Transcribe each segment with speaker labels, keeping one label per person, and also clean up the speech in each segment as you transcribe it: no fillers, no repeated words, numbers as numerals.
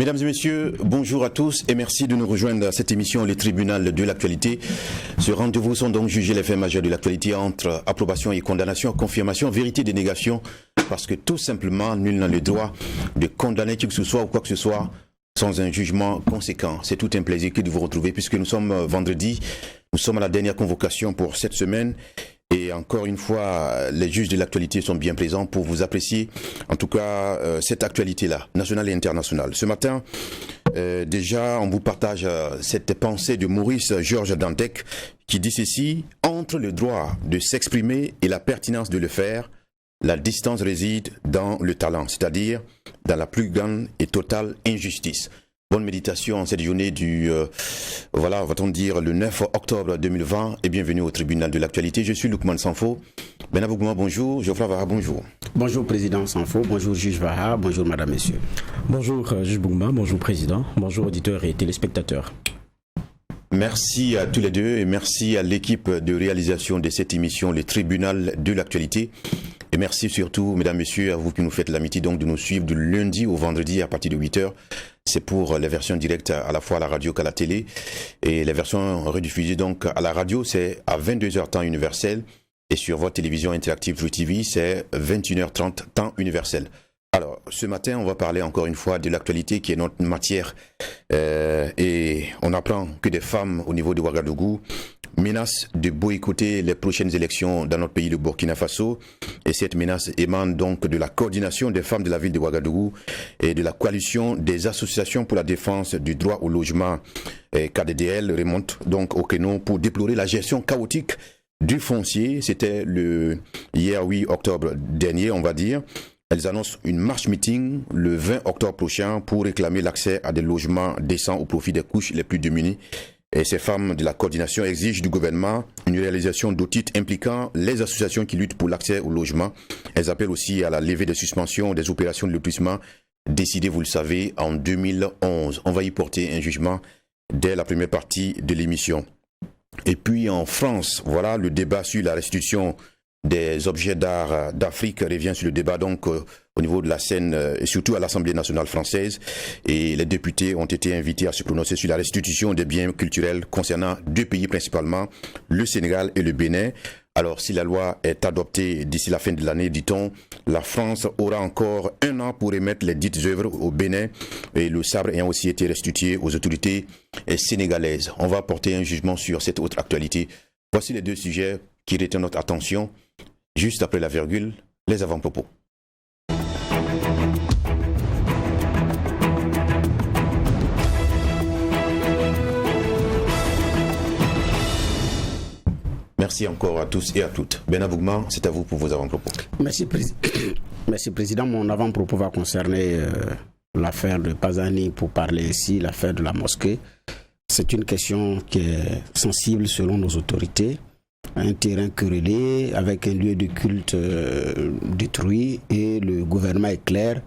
Speaker 1: Mesdames et messieurs, bonjour à tous et merci de nous rejoindre à cette émission Le Tribunal de l'actualité. Ce rendez-vous sont donc jugés les faits majeurs de l'actualité entre approbation et condamnation, confirmation, vérité, dénégation, parce que tout simplement, nul n'a le droit de condamner qui que ce soit ou quoi que ce soit sans un jugement conséquent. C'est tout un plaisir que de vous retrouver puisque nous sommes vendredi, nous sommes à la dernière convocation pour cette semaine. Et encore une fois, les juges de l'actualité sont bien présents pour vous apprécier, en tout cas, cette actualité-là, nationale et internationale. Ce matin, déjà, on vous partage cette pensée de Maurice Georges Dantec qui dit ceci: entre le droit de s'exprimer et la pertinence de le faire, la distance réside dans le talent, c'est-à-dire dans la plus grande et totale injustice. Bonne méditation en cette journée du, va-t-on dire, le 9 octobre 2020 et bienvenue au tribunal de l'actualité. Je suis Lukman Sanfo. Benavougma, bonjour. Geoffroy Vara, bonjour.
Speaker 2: Bonjour Président Sanfo, bonjour Juge Vara, bonjour Madame, Messieurs.
Speaker 3: Bonjour Juge Bougma, bonjour Président, bonjour auditeurs et téléspectateurs.
Speaker 1: Merci à tous les deux et merci à l'équipe de réalisation de cette émission, le tribunal de l'actualité. Et merci surtout, mesdames, messieurs, à vous qui nous faites l'amitié donc de nous suivre du lundi au vendredi à partir de 8h. C'est pour les versions directes à la fois à la radio qu'à la télé. Et les versions rediffusées donc à la radio, c'est à 22h temps universel. Et sur votre télévision interactive True TV, c'est 21h30 temps universel. Alors, ce matin, on va parler encore une fois de l'actualité qui est notre matière. Et on apprend que des femmes au niveau de Ouagadougou menacent de boycotter les prochaines élections dans notre pays, le Burkina Faso. Et cette menace émane donc de la coordination des femmes de la ville de Ouagadougou et de la coalition des associations pour la défense du droit au logement. KDDL remonte donc au créneau pour déplorer la gestion chaotique du foncier. C'était hier 8 octobre dernier, on va dire. Elles annoncent une marche-meeting le 20 octobre prochain pour réclamer l'accès à des logements décents au profit des couches les plus démunies. Et ces femmes de la coordination exigent du gouvernement une réalisation d'audits impliquant les associations qui luttent pour l'accès au logement. Elles appellent aussi à la levée des suspensions des opérations de lotissement décidées, vous le savez, en 2011. On va y porter un jugement dès la première partie de l'émission. Et puis en France, voilà, le débat sur la restitution des objets d'art d'Afrique revient sur le débat donc au niveau de la scène et surtout à l'Assemblée nationale française. Et les députés ont été invités à se prononcer sur la restitution des biens culturels concernant deux pays principalement, le Sénégal et le Bénin. Alors si la loi est adoptée d'ici la fin de l'année, dit-on, la France aura encore 1 an pour remettre les dites œuvres au Bénin et le sabre ayant aussi été restitué aux autorités sénégalaises. On va porter un jugement sur cette autre actualité. Voici les deux sujets qui retiennent notre attention. Juste après la virgule, les avant-propos. Merci encore à tous et à toutes. Benavougma, c'est à vous pour vos avant-propos.
Speaker 2: Merci Président. Mon avant-propos va concerner l'affaire de Pazani pour parler ici, l'affaire de la mosquée. C'est une question qui est sensible selon nos autorités. Un terrain querellé avec un lieu de culte détruit et le gouvernement est clair,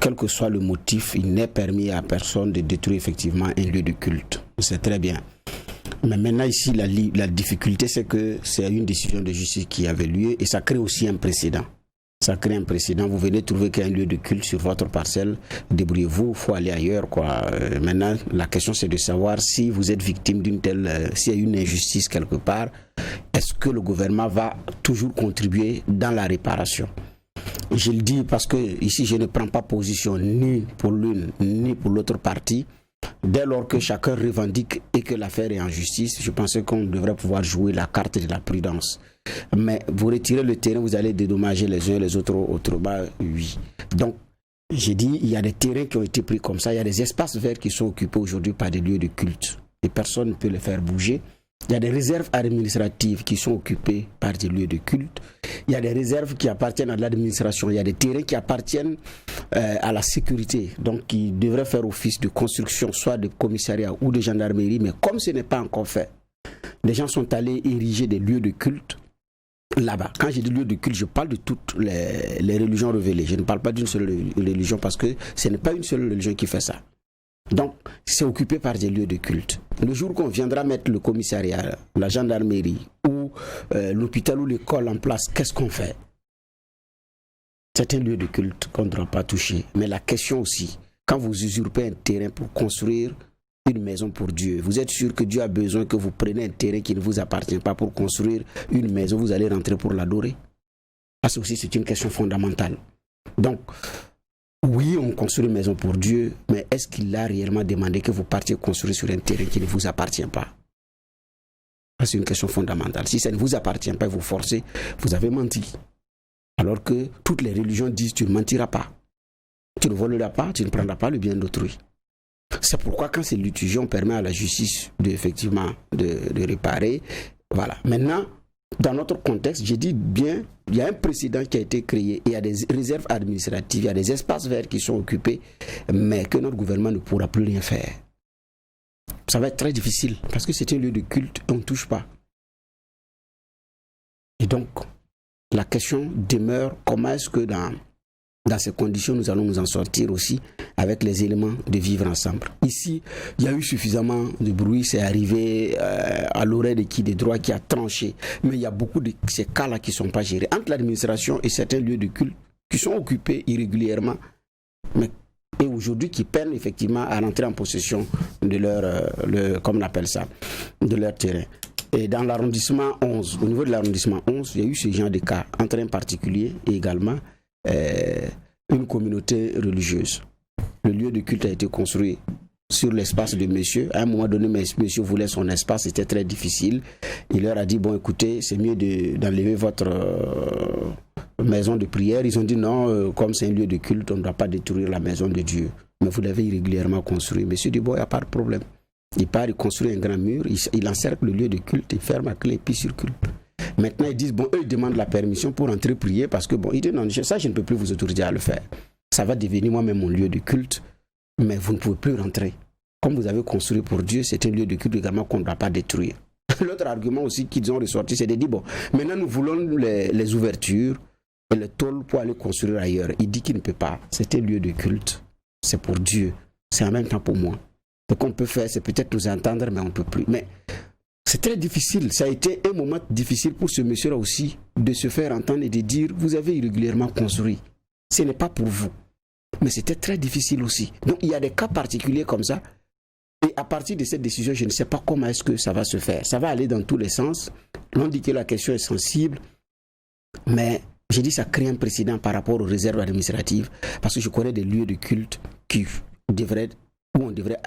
Speaker 2: quel que soit le motif, il n'est permis à personne de détruire effectivement un lieu de culte. C'est très bien. Mais maintenant ici, la difficulté c'est que c'est une décision de justice qui avait lieu et ça crée aussi un précédent. Ça crée un précédent. Vous venez trouver qu'il y a un lieu de culte sur votre parcelle, débrouillez-vous, il faut aller ailleurs, quoi. Maintenant, la question c'est de savoir si vous êtes victime d'une telle, s'il y a une injustice quelque part, est-ce que le gouvernement va toujours contribuer dans la réparation? Je le dis parce que ici je ne prends pas position ni pour l'une ni pour l'autre partie. Dès lors que chacun revendique et que l'affaire est en justice, je pensais qu'on devrait pouvoir jouer la carte de la prudence. Mais vous retirez le terrain, vous allez dédommager les uns les autres autrement, oui. Donc, j'ai dit, il y a des terrains qui ont été pris comme ça, il y a des espaces verts qui sont occupés aujourd'hui par des lieux de culte. Et personne ne peut les faire bouger. Il y a des réserves administratives qui sont occupées par des lieux de culte. Il y a des réserves qui appartiennent à l'administration. Il y a des terrains qui appartiennent à la sécurité. Donc, qui devraient faire office de construction, soit de commissariat ou de gendarmerie. Mais comme ce n'est pas encore fait, les gens sont allés ériger des lieux de culte là-bas. Quand j'ai dit lieu de culte, je parle de toutes les religions révélées. Je ne parle pas d'une seule religion parce que ce n'est pas une seule religion qui fait ça. Donc, c'est occupé par des lieux de culte. Le jour qu'on viendra mettre le commissariat, la gendarmerie ou l'hôpital ou l'école en place, qu'est-ce qu'on fait? C'est un lieu de culte qu'on ne doit pas toucher. Mais la question aussi, quand vous usurpez un terrain pour construire une maison pour Dieu, vous êtes sûr que Dieu a besoin que vous preniez un terrain qui ne vous appartient pas pour construire une maison, vous allez rentrer pour l'adorer? Parce que aussi c'est une question fondamentale. Donc, oui, on construit une maison pour Dieu, mais est-ce qu'il a réellement demandé que vous partiez construire sur un terrain qui ne vous appartient pas? C'est une question fondamentale. Si ça ne vous appartient pas, vous forcez, vous avez menti. Alors que toutes les religions disent tu ne mentiras pas. Tu ne voleras pas, tu ne prendras pas le bien d'autrui. C'est pourquoi quand c'est litigé, on permet à la justice de réparer. Voilà. Maintenant, dans notre contexte, j'ai dit bien, il y a un précédent qui a été créé, il y a des réserves administratives, il y a des espaces verts qui sont occupés, mais que notre gouvernement ne pourra plus rien faire. Ça va être très difficile, parce que c'est un lieu de culte et on ne touche pas. Et donc, la question demeure, comment est-ce que dans ces conditions, nous allons nous en sortir aussi avec les éléments de vivre ensemble. Ici, il y a eu suffisamment de bruit, c'est arrivé à l'oreille de qui des droits qui a tranché. Mais il y a beaucoup de ces cas-là qui ne sont pas gérés. Entre l'administration et certains lieux de culte qui sont occupés irrégulièrement, mais et aujourd'hui qui peinent effectivement à rentrer en possession de leur, comme on appelle ça, de leur terrain. Et dans l'arrondissement 11, au niveau de l'arrondissement 11, il y a eu ce genre de cas entre un particulier et également une communauté religieuse. Le lieu de culte a été construit sur l'espace de monsieur. À un moment donné, monsieur voulait son espace, c'était très difficile. Il leur a dit, bon écoutez, c'est mieux d'enlever votre maison de prière. Ils ont dit non, comme c'est un lieu de culte, on ne doit pas détruire la maison de Dieu. Mais vous l'avez irrégulièrement construit. Monsieur dit, bon, il n'y a pas de problème. Il part, il construit un grand mur, il encercle le lieu de culte, il ferme à clé et puis circule. Maintenant, ils disent, bon, eux, ils demandent la permission pour entrer prier parce que, bon, ils disent, non, ça, je ne peux plus vous autoriser à le faire. Ça va devenir moi-même mon lieu de culte, mais vous ne pouvez plus rentrer. Comme vous avez construit pour Dieu, c'est un lieu de culte également qu'on ne doit pas détruire. L'autre argument aussi qu'ils ont ressorti, c'est de dire, bon, maintenant nous voulons les ouvertures et le tôle pour aller construire ailleurs. Il dit qu'il ne peut pas. C'est un lieu de culte. C'est pour Dieu. C'est en même temps pour moi. Ce qu'on peut faire, c'est peut-être nous entendre, mais on ne peut plus. Mais c'est très difficile. Ça a été un moment difficile pour ce monsieur-là aussi de se faire entendre et de dire, vous avez irrégulièrement construit. Ce n'est pas pour vous. Mais c'était très difficile aussi. Donc il y a des cas particuliers comme ça. Et à partir de cette décision, je ne sais pas comment est-ce que ça va se faire. Ça va aller dans tous les sens. On dit que la question est sensible. Mais j'ai dit ça crée un précédent par rapport aux réserves administratives. Parce que je connais des lieux de culte où on devrait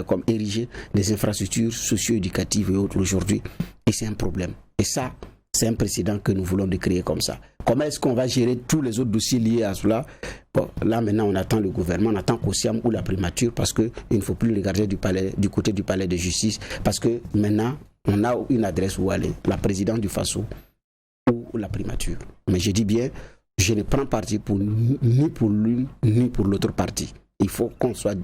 Speaker 2: comme ériger des infrastructures socio-éducatives et autres aujourd'hui. Et c'est un problème. Et ça, c'est un précédent que nous voulons de créer comme ça. Comment est-ce qu'on va gérer tous les autres dossiers liés à cela? Bon, là maintenant on attend le gouvernement, on attend qu'Ossiam ou la primature parce qu'il ne faut plus regarder du côté du palais de justice parce que maintenant on a une adresse où aller, la présidente du FASO ou la primature. Mais je dis bien, je ne prends parti ni pour l'une ni pour l'autre parti. Il faut qu'on soit,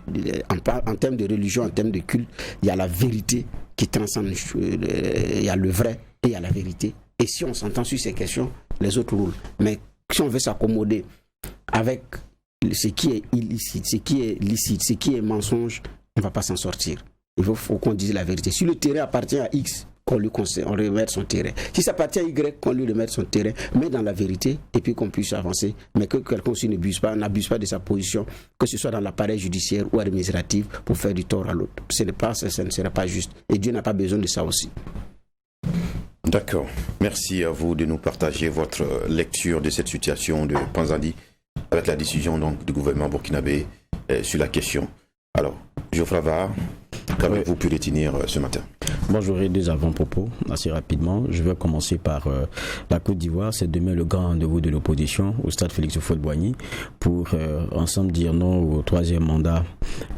Speaker 2: en termes de religion, en termes de culte, il y a la vérité qui transcende, il y a le vrai et il y a la vérité. Et si on s'entend sur ces questions, les autres roulent. Mais si on veut s'accommoder avec ce qui est illicite, ce qui est licite, ce qui est mensonge, on ne va pas s'en sortir. Il faut qu'on dise la vérité. Si le terrain appartient à X, qu'on lui remette son terrain. Si ça appartient à Y, qu'on lui remette son terrain, mais dans la vérité, et puis qu'on puisse avancer. Mais que quelqu'un aussi n'abuse pas de sa position, que ce soit dans l'appareil judiciaire ou administratif, pour faire du tort à l'autre. Ça ne sera pas juste. Et Dieu n'a pas besoin de ça aussi.
Speaker 1: D'accord. Merci à vous de nous partager votre lecture de cette situation de Panzandi avec la décision donc, du gouvernement burkinabé sur la question. Alors, Geoffroy Var, qu'avez-vous pu retenir ce matin?
Speaker 3: Moi, j'aurai deux avant-propos assez rapidement. Je vais commencer par la Côte d'Ivoire. C'est demain le grand rendez-vous de l'opposition au stade Félix Houphouët-Boigny pour ensemble dire non au troisième mandat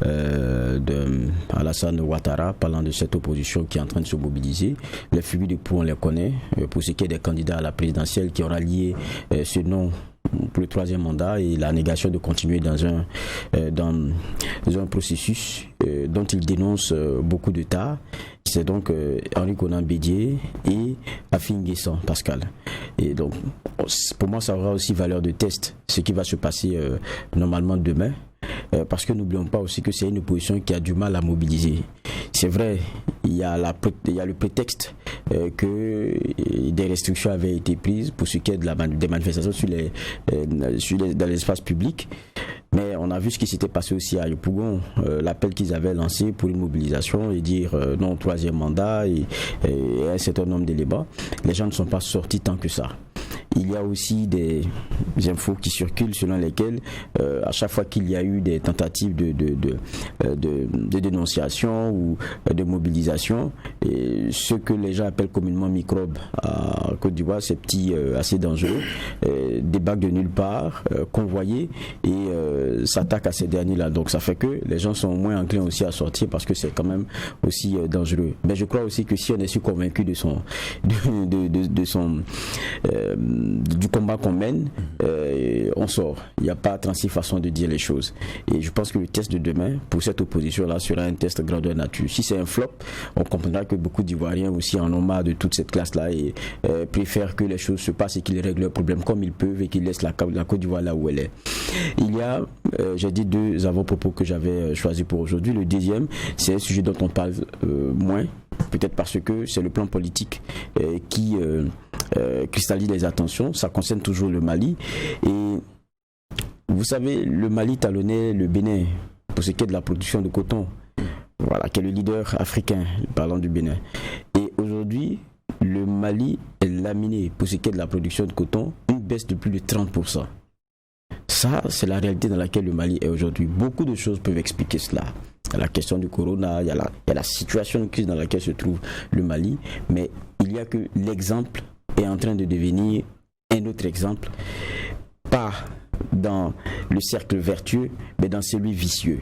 Speaker 3: d'Alassane Ouattara, parlant de cette opposition qui est en train de se mobiliser. Les figures du pouls, on les connaît. Pour ce qui est des candidats à la présidentielle qui ont rallié ce non pour le troisième mandat et la négation de continuer dans un processus dont il dénonce beaucoup de tard. C'est donc Henri Konan Bédié et Afin Guessan Pascal. Et donc, pour moi, ça aura aussi valeur de test, ce qui va se passer normalement demain. Parce que n'oublions pas aussi que c'est une opposition qui a du mal à mobiliser. C'est vrai, il y a le prétexte que des restrictions avaient été prises pour ce qui est des manifestations dans l'espace public. Mais on a vu ce qui s'était passé aussi à Yopougon, l'appel qu'ils avaient lancé pour une mobilisation et dire non, 3e mandat et un certain nombre d'éléments. Les gens ne sont pas sortis tant que ça. Il y a aussi des infos qui circulent selon lesquelles à chaque fois qu'il y a eu des tentatives de dénonciation ou de mobilisation, et ce que les gens appellent communément microbes à Côte d'Ivoire, ces petits assez dangereux, débarquent de nulle part, convoyés et s'attaquent à ces derniers-là. Donc ça fait que les gens sont moins enclins aussi à sortir parce que c'est quand même aussi dangereux. Mais je crois aussi que si on est si convaincu du combat qu'on mène, on sort. Il n'y a pas 36 façons de dire les choses. Et je pense que le test de demain, pour cette opposition-là, sera un test grandeur nature. Si c'est un flop, on comprendra que beaucoup d'Ivoiriens aussi en ont marre de toute cette classe-là et préfèrent que les choses se passent et qu'ils règlent leurs problèmes comme ils peuvent et qu'ils laissent la Côte d'Ivoire là où elle est. Il y a, j'ai dit 2 avant-propos que j'avais choisis pour aujourd'hui. Le deuxième, c'est un sujet dont on parle moins, peut-être parce que c'est le plan politique qui cristallise les attentions. Ça concerne toujours le Mali. Et vous savez, le Mali talonnait le Bénin pour ce qui est de la production de coton. Voilà, qui est le leader africain, parlant du Bénin. Et aujourd'hui, le Mali est laminé pour ce qui est de la production de coton, une baisse de plus de 30%. Ça, c'est la réalité dans laquelle le Mali est aujourd'hui. Beaucoup de choses peuvent expliquer cela. Il y a la question du corona, il y a la situation de crise dans laquelle se trouve le Mali, mais il y a que l'exemple est en train de devenir un autre exemple, pas dans le cercle vertueux, mais dans celui vicieux.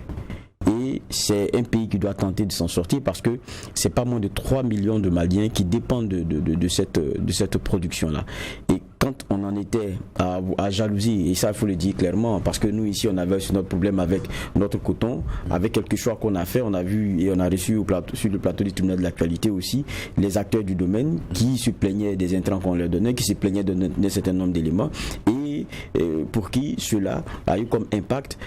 Speaker 3: Et c'est un pays qui doit tenter de s'en sortir parce que c'est pas moins de 3 millions de Maliens qui dépendent de cette production-là. Et quand on en était à jalousie, et ça il faut le dire clairement, parce que nous ici on avait aussi notre problème avec notre coton, avec quelques choix qu'on a fait, on a vu et on a reçu sur le plateau du tribunal de l'actualité aussi les acteurs du domaine qui se plaignaient des intrants qu'on leur donnait, qui se plaignaient d'un certain nombre d'éléments et pour qui cela a eu comme impact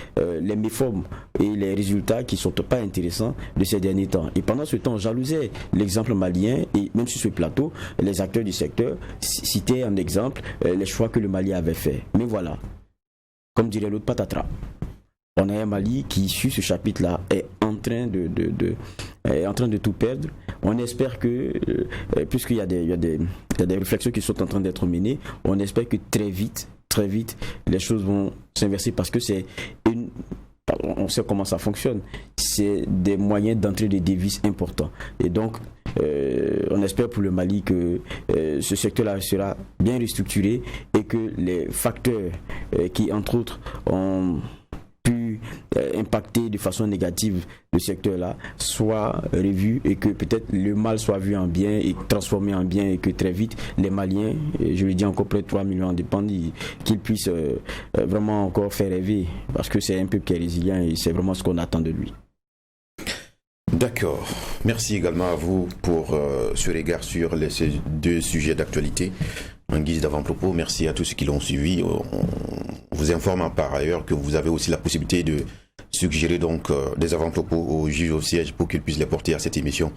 Speaker 3: les méformes et les résultats qui ne sont pas intéressants de ces derniers temps. Et pendant ce temps, on jalousait l'exemple malien et même sur ce plateau, les acteurs du secteur citaient en exemple les choix que le Mali avait fait. Mais voilà, comme dirait l'autre, patatras. On a un Mali qui, sur ce chapitre-là, est en train de tout perdre. On espère que, puisqu'il y a des réflexions qui sont en train d'être menées, on espère que très vite, les choses vont s'inverser parce que on sait comment ça fonctionne. C'est des moyens d'entrée de devises importants. Et donc, on espère pour le Mali que ce secteur-là sera bien restructuré et que les facteurs qui, entre autres, ont pu impacter de façon négative le secteur-là soient revus et que peut-être le mal soit vu en bien et transformé en bien et que très vite les Maliens, je le dis encore près de 3 millions indépendants, qu'ils puissent vraiment encore faire rêver parce que c'est un peuple qui est résilient et c'est vraiment ce qu'on attend de lui.
Speaker 1: D'accord. Merci également à vous pour ce regard sur ces 2 sujets d'actualité. En guise d'avant-propos, merci à tous ceux qui l'ont suivi. On vous informe par ailleurs que vous avez aussi la possibilité de suggérer donc des avant-propos au juge au siège pour qu'il puisse les porter à cette émission,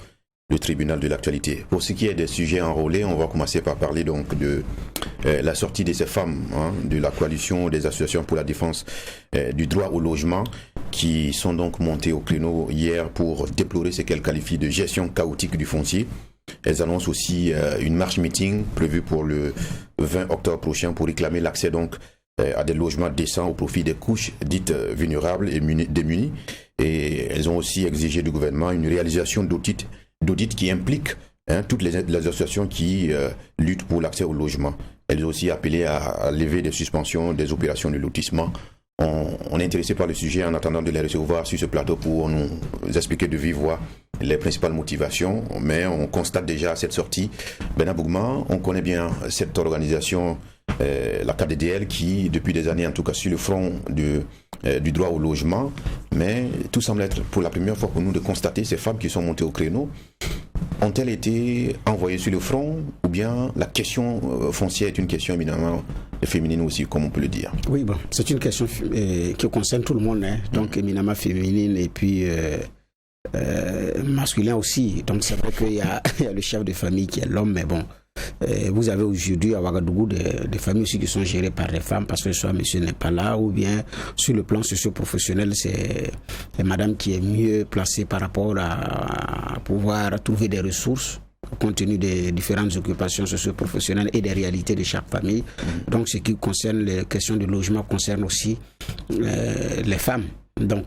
Speaker 1: le tribunal de l'actualité. Pour ce qui est des sujets enrôlés, on va commencer par parler donc de la sortie de ces femmes, de la coalition des associations pour la défense du droit au logement, qui sont donc montées au créneau hier pour déplorer ce qu'elles qualifient de gestion chaotique du foncier. Elles annoncent aussi une marche-meeting prévue pour le 20 octobre prochain pour réclamer l'accès donc à des logements décents au profit des couches dites vulnérables et démunies. Et elles ont aussi exigé du gouvernement une réalisation d'audit qui implique toutes les associations qui luttent pour l'accès au logement. Elles ont aussi appelé à lever des suspensions des opérations de lotissement. On est intéressé par le sujet en attendant de les recevoir sur ce plateau pour nous expliquer de vive voix les principales motivations. Mais on constate déjà cette sortie. Bernard Bougma, on connaît bien cette organisation, la KDDL, qui depuis des années en tout cas sur le front du droit au logement. Mais tout semble être pour la première fois pour nous de constater ces femmes qui sont montées au créneau. Ont-elles été envoyées sur le front ou bien la question foncière est une question éminemment féminine aussi, comme on peut le dire? Oui,
Speaker 2: bon, c'est une question qui concerne tout le monde, donc éminemment féminine et puis masculin aussi. Donc c'est vrai qu'il y a le chef de famille qui est l'homme, mais bon, vous avez aujourd'hui à Ouagadougou des familles aussi qui sont gérées par les femmes parce que soit monsieur n'est pas là, ou bien sur le plan socio-professionnel, c'est madame qui est mieux placée par rapport à pouvoir trouver des ressources compte tenu des différentes occupations socio-professionnelles et des réalités de chaque famille. Donc ce qui concerne les questions de logement concerne aussi les femmes. Donc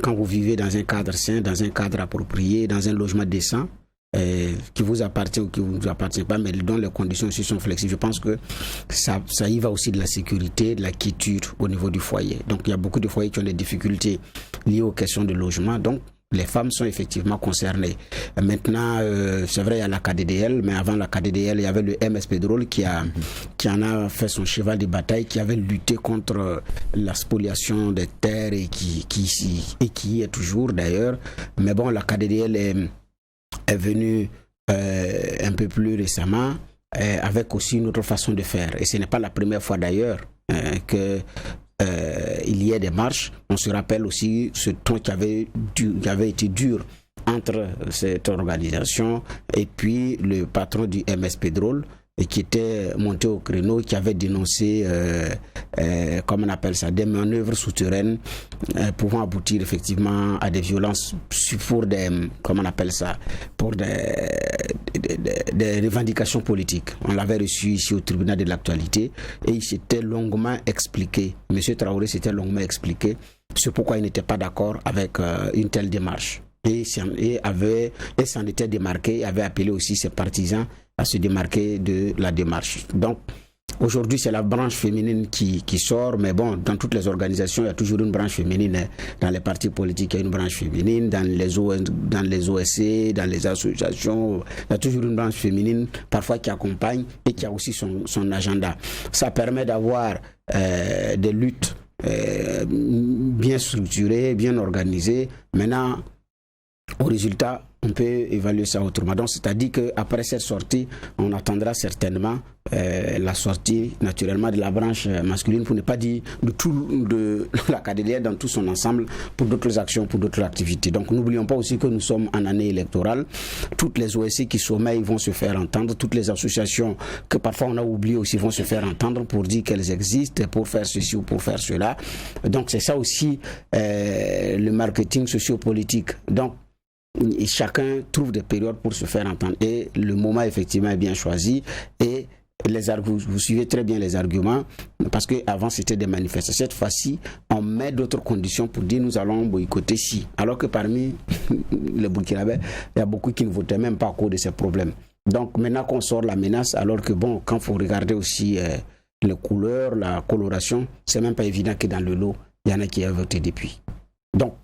Speaker 2: quand vous vivez dans un cadre sain, dans un cadre approprié, dans un logement décent, qui vous appartient ou qui ne vous appartient pas, mais dont les conditions aussi sont flexibles, je pense que ça y va aussi de la sécurité, de la quiétude au niveau du foyer. Donc il y a beaucoup de foyers qui ont des difficultés liées aux questions de logement. Donc les femmes sont effectivement concernées. Maintenant, c'est vrai, il y a la KDDL, mais avant la KDDL, il y avait le MS Pedrol qui en a fait son cheval de bataille, qui avait lutté contre la spoliation des terres et qui y est toujours d'ailleurs. Mais bon, la KDDL est venue un peu plus récemment avec aussi une autre façon de faire. Et ce n'est pas la première fois d'ailleurs que il y a des marches. On se rappelle aussi ce temps qui avait été dur entre cette organisation et puis le patron du MS Pedrol, et qui était monté au créneau, qui avait dénoncé, comment on appelle ça, des manœuvres souterraines pouvant aboutir effectivement à des violences pour des, comment on appelle ça, pour des revendications politiques. On l'avait reçu ici au tribunal de l'actualité et il s'était longuement expliqué, M. Traoré s'était longuement expliqué sur pourquoi il n'était pas d'accord avec une telle démarche. Et s'en était démarqué, il avait appelé aussi ses partisans à se démarquer de la démarche. Donc aujourd'hui c'est la branche féminine qui sort, mais bon, dans toutes les organisations il y a toujours une branche féminine. Dans les partis politiques il y a une branche féminine, dans les OSC, dans les associations il y a toujours une branche féminine parfois qui accompagne et qui a aussi son agenda. Ça permet d'avoir des luttes bien structurées, bien organisées. Maintenant, au résultat, on peut évaluer ça autrement. Donc, c'est-à-dire qu'après cette sortie, on attendra certainement la sortie naturellement de la branche masculine, pour ne pas dire de la KDDL dans tout son ensemble, pour d'autres actions, pour d'autres activités. Donc, n'oublions pas aussi que nous sommes en année électorale. Toutes les OSC qui sommeillent vont se faire entendre. Toutes les associations que parfois on a oubliées aussi vont se faire entendre pour dire qu'elles existent, pour faire ceci ou pour faire cela. Donc, c'est ça aussi le marketing sociopolitique. Donc, et chacun trouve des périodes pour se faire entendre et le moment effectivement est bien choisi et vous suivez très bien les arguments parce qu'avant c'était des manifestations. Cette fois-ci on met d'autres conditions pour dire nous allons boycotter si, alors que parmi les Burkinabés il y a beaucoup qui ne votaient même pas à cause de ces problèmes. Donc maintenant qu'on sort la menace, alors que bon, quand il faut regarder aussi les couleurs, la coloration, c'est même pas évident que dans le lot il y en a qui ont voté depuis. Donc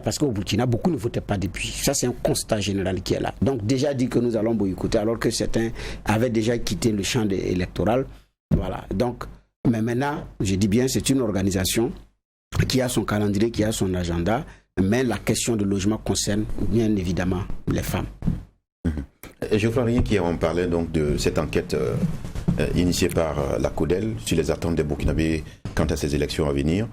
Speaker 2: parce qu'au Burkina, beaucoup ne votaient pas depuis. Ça, c'est un constat général qui est là. Donc, déjà dit que nous allons boycotter, alors que certains avaient déjà quitté le champ électoral. Voilà. Donc, mais maintenant, je dis bien, c'est une organisation qui a son calendrier, qui a son agenda, mais la question de logement concerne bien évidemment les femmes.
Speaker 1: Geoffroy Rien qui en parlait donc de cette enquête initiée par la CODEL sur les attentes des Burkinabés quant à ces élections à venir.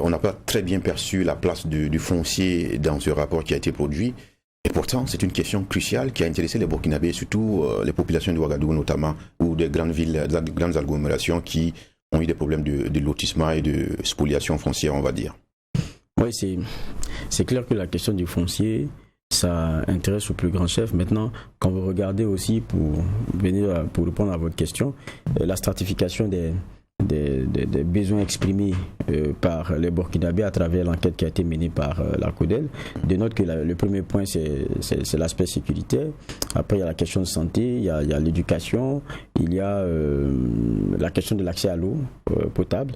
Speaker 1: On n'a pas très bien perçu la place du foncier dans ce rapport qui a été produit. Et pourtant, c'est une question cruciale qui a intéressé les Burkinabés, surtout les populations de Ouagadougou notamment, ou des grandes villes, des grandes agglomérations qui ont eu des problèmes de lotissement et de spoliation foncière, on va dire.
Speaker 3: Oui, c'est clair que la question du foncier, ça intéresse au plus grand chef. Maintenant, quand vous regardez aussi, pour répondre à votre question, la stratification des besoins exprimés par les Burkinabés à travers l'enquête qui a été menée par la CODEL dénote que le premier point c'est l'aspect sécuritaire. Après il y a la question de santé, il y a l'éducation, il y a la question de l'accès à l'eau potable.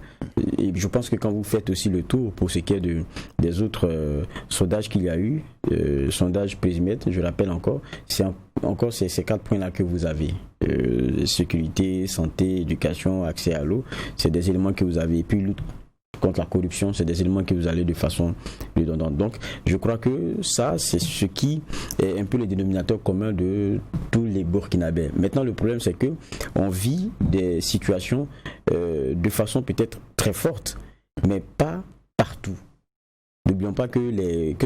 Speaker 3: Et je pense que quand vous faites aussi le tour pour ce qui est des autres sondages qu'il y a eu, sondage Périmètre, je rappelle encore, c'est ces 4 points-là que vous avez. Sécurité, santé, éducation, accès à l'eau, c'est des éléments que vous avez. Et puis lutte contre la corruption, c'est des éléments que vous allez de façon redondante. Donc, je crois que ça, c'est ce qui est un peu le dénominateur commun de tous les Burkinabés. Maintenant, le problème, c'est que on vit des situations de façon peut-être très forte, mais pas partout. N'oublions pas que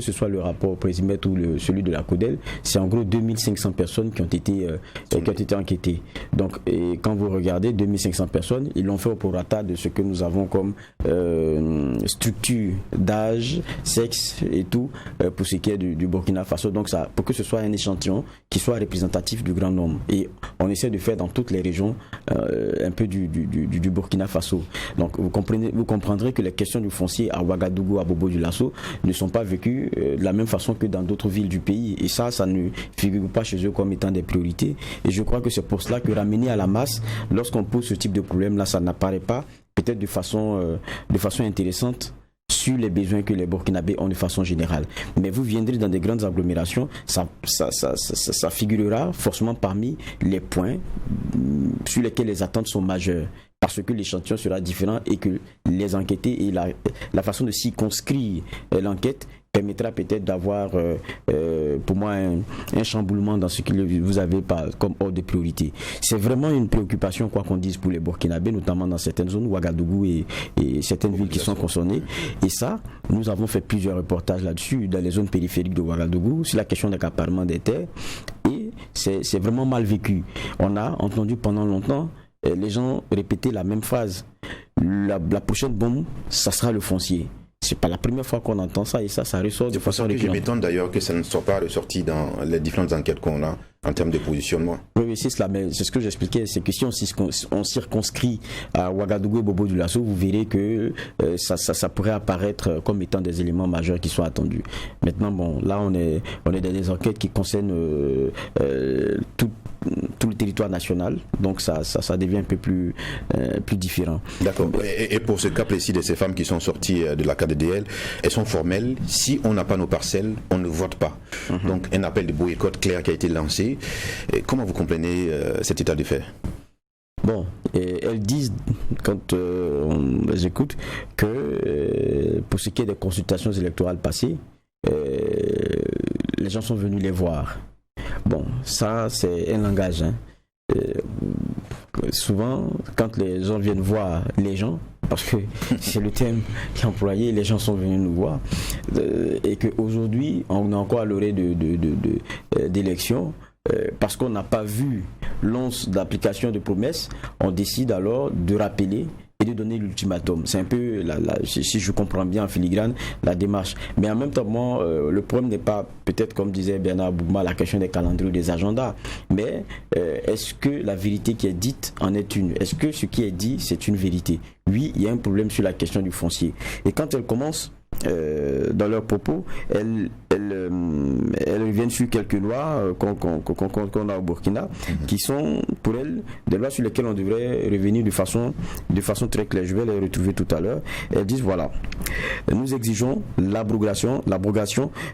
Speaker 3: ce soit le rapport Présimètre ou celui de la CODEL, c'est en gros 2500 personnes qui ont été enquêtées. Donc, et quand vous regardez 2500 personnes, ils l'ont fait au prorata de ce que nous avons comme structure d'âge, sexe et tout, pour ce qui est du Burkina Faso. Donc, ça, pour que ce soit un échantillon qui soit représentatif du grand nombre. Et on essaie de faire dans toutes les régions un peu du Burkina Faso. Donc, vous comprendrez que les questions du foncier à Ouagadougou, à Bobo-Dioulasso, ne sont pas vécus de la même façon que dans d'autres villes du pays, et ça ne figure pas chez eux comme étant des priorités. Et je crois que c'est pour cela que ramener à la masse, lorsqu'on pose ce type de problème là, ça n'apparaît pas peut-être de façon intéressante sur les besoins que les Burkinabés ont de façon générale. Mais vous viendrez dans des grandes agglomérations, ça figurera forcément parmi les points sur lesquels les attentes sont majeures, parce que l'échantillon sera différent et que les enquêtés et la façon de circonscrire l'enquête permettra peut-être d'avoir pour moi un chamboulement dans ce que vous avez comme ordre de priorité. C'est vraiment une préoccupation, quoi qu'on dise, pour les Burkinabés, notamment dans certaines zones, Ouagadougou et certaines villes qui sont concernées. Et ça, nous avons fait plusieurs reportages là-dessus, dans les zones périphériques de Ouagadougou, sur la question d'accaparement des terres. Et c'est vraiment mal vécu. On a entendu pendant longtemps les gens répéter la même phrase. La prochaine bombe, ça sera le foncier. C'est pas la première fois qu'on entend ça, et ça ressort de façon récurrente.
Speaker 1: Je m'étonne d'ailleurs que ça ne soit pas ressorti dans les différentes enquêtes qu'on a en termes de positionnement.
Speaker 3: Oui, c'est cela, mais c'est ce que j'expliquais, c'est que si on circonscrit à Ouagadougou et Bobo-Dioulasso, vous verrez que ça pourrait apparaître comme étant des éléments majeurs qui sont attendus. Maintenant, bon, là on est dans des enquêtes qui concernent tout le territoire national, donc ça devient un peu plus différent.
Speaker 1: D'accord. Et pour ce cas précis de ces femmes qui sont sorties de la KDDL, elles sont formelles. Si on n'a pas nos parcelles, on ne vote pas. Donc un appel de boycott clair qui a été lancé. Et comment vous comprenez cet état de fait?
Speaker 3: Bon, elles disent, quand on les écoute, que pour ce qui est des consultations électorales passées, les gens sont venus les voir. Bon, ça c'est un langage. Souvent, quand les gens viennent voir les gens, parce que c'est le terme qui est employé, les gens sont venus nous voir, et qu'aujourd'hui, on est encore à l'orée d'élections, parce qu'on n'a pas vu l'once d'application de promesses, on décide alors de rappeler et de donner l'ultimatum. C'est un peu, si je comprends bien en filigrane, la démarche. Mais en même temps, le problème n'est pas, peut-être comme disait Bernard Bouma, la question des calendriers ou des agendas, mais est-ce que la vérité qui est dite en est une? Est-ce que ce qui est dit, c'est une vérité? Oui, il y a un problème sur la question du foncier. Et quand elle commence dans leurs propos, elles reviennent sur quelques lois qu'on a au Burkina, qui sont pour elles des lois sur lesquelles on devrait revenir de façon très claire. Je vais les retrouver tout à l'heure. Elles disent voilà, nous exigeons l'abrogation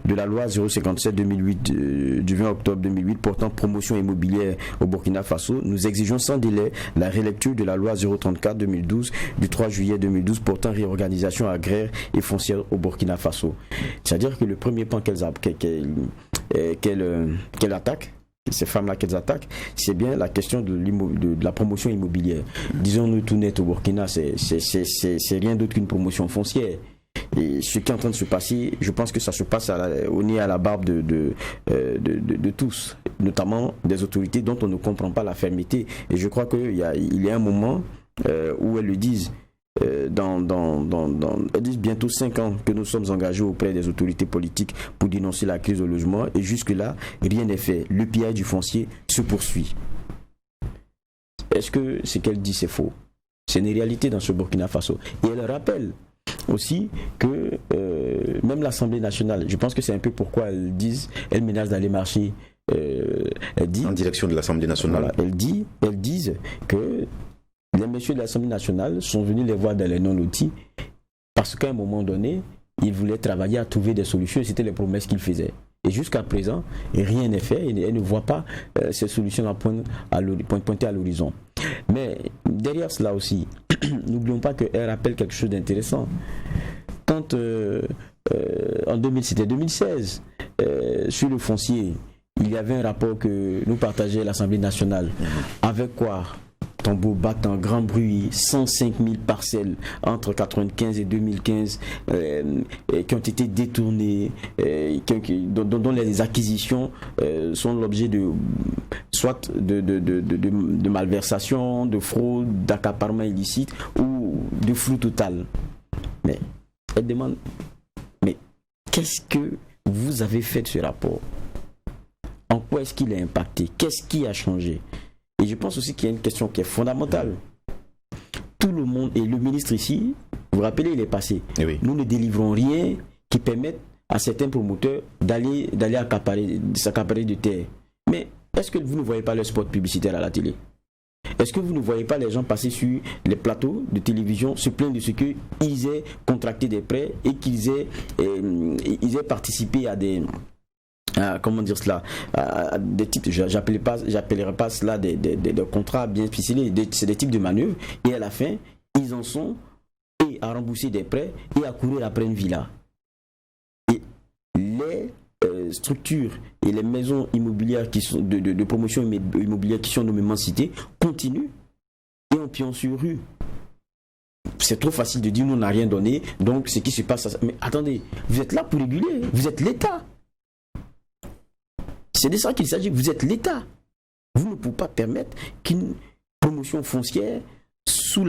Speaker 3: de la loi 057/2008 du 20 octobre 2008 portant promotion immobilière au Burkina Faso. Nous exigeons sans délai la rélecture de la loi 034/2012 du 3 juillet 2012 portant réorganisation agraire et foncière au Burkina Faso. C'est-à-dire que le premier point qu'elles attaquent, ces femmes-là qu'elles attaquent, c'est bien la question de la promotion immobilière. Disons-nous tout net, au Burkina, c'est rien d'autre qu'une promotion foncière. Et ce qui est en train de se passer, je pense que ça se passe au nez à la barbe de tous, notamment des autorités dont on ne comprend pas la fermeté. Et je crois qu'il y a un moment où elles le disent. Elles disent bientôt 5 ans que nous sommes engagés auprès des autorités politiques pour dénoncer la crise au logement, et jusque-là, rien n'est fait. Le pillage du foncier se poursuit. Est-ce que ce qu'elle dit, c'est faux? C'est une réalité dans ce Burkina Faso. Et elle rappelle aussi que même l'Assemblée nationale, je pense que c'est un peu pourquoi elles menacent d'aller marcher. Elle dit,
Speaker 1: en direction de l'Assemblée nationale.
Speaker 3: Voilà, elles disent que les messieurs de l'Assemblée nationale sont venus les voir dans les non-lotis parce qu'à un moment donné, ils voulaient travailler à trouver des solutions, et c'était les promesses qu'ils faisaient. Et jusqu'à présent, rien n'est fait, et elles ne voient pas ces solutions pointer à l'horizon. Mais derrière cela aussi, n'oublions pas qu'elle rappelle quelque chose d'intéressant. Quand en 2016, sur le foncier, il y avait un rapport que nous partageait l'Assemblée nationale. Avec quoi tambours battent un grand bruit, 105 000 parcelles entre 1995 et 2015 qui ont été détournées, dont les acquisitions sont l'objet de soit de malversation, de fraude, d'accaparement illicite ou de flou total. Mais elle demande, mais qu'est-ce que vous avez fait de ce rapport? En quoi est-ce qu'il a impacté? Qu'est-ce qui a changé? Et je pense aussi qu'il y a une question qui est fondamentale. Tout le monde, et le ministre ici, vous vous rappelez, il est passé.
Speaker 1: Oui.
Speaker 3: Nous ne délivrons rien qui permette à certains promoteurs d'aller s'accaparer de terre. Mais est-ce que vous ne voyez pas le spot publicitaire à la télé? Est-ce que vous ne voyez pas les gens passer sur les plateaux de télévision se plaindre de ce qu'ils aient contracté des prêts et qu'ils aient participé à des... comment dire cela, des types, j'appellerai pas cela des contrats bien spécifiés, c'est des types de manœuvres, et à la fin ils en sont et à rembourser des prêts et à courir après une villa. Et les structures et les maisons immobilières qui sont de promotion immobilière qui sont nommément citées continuent et on pion sur rue. C'est trop facile de dire nous on n'a rien donné, donc ce qui se passe, mais attendez, vous êtes là pour réguler, vous êtes l'État. C'est de ça qu'il s'agit. Vous êtes l'État. Vous ne pouvez pas permettre qu'une promotion foncière sous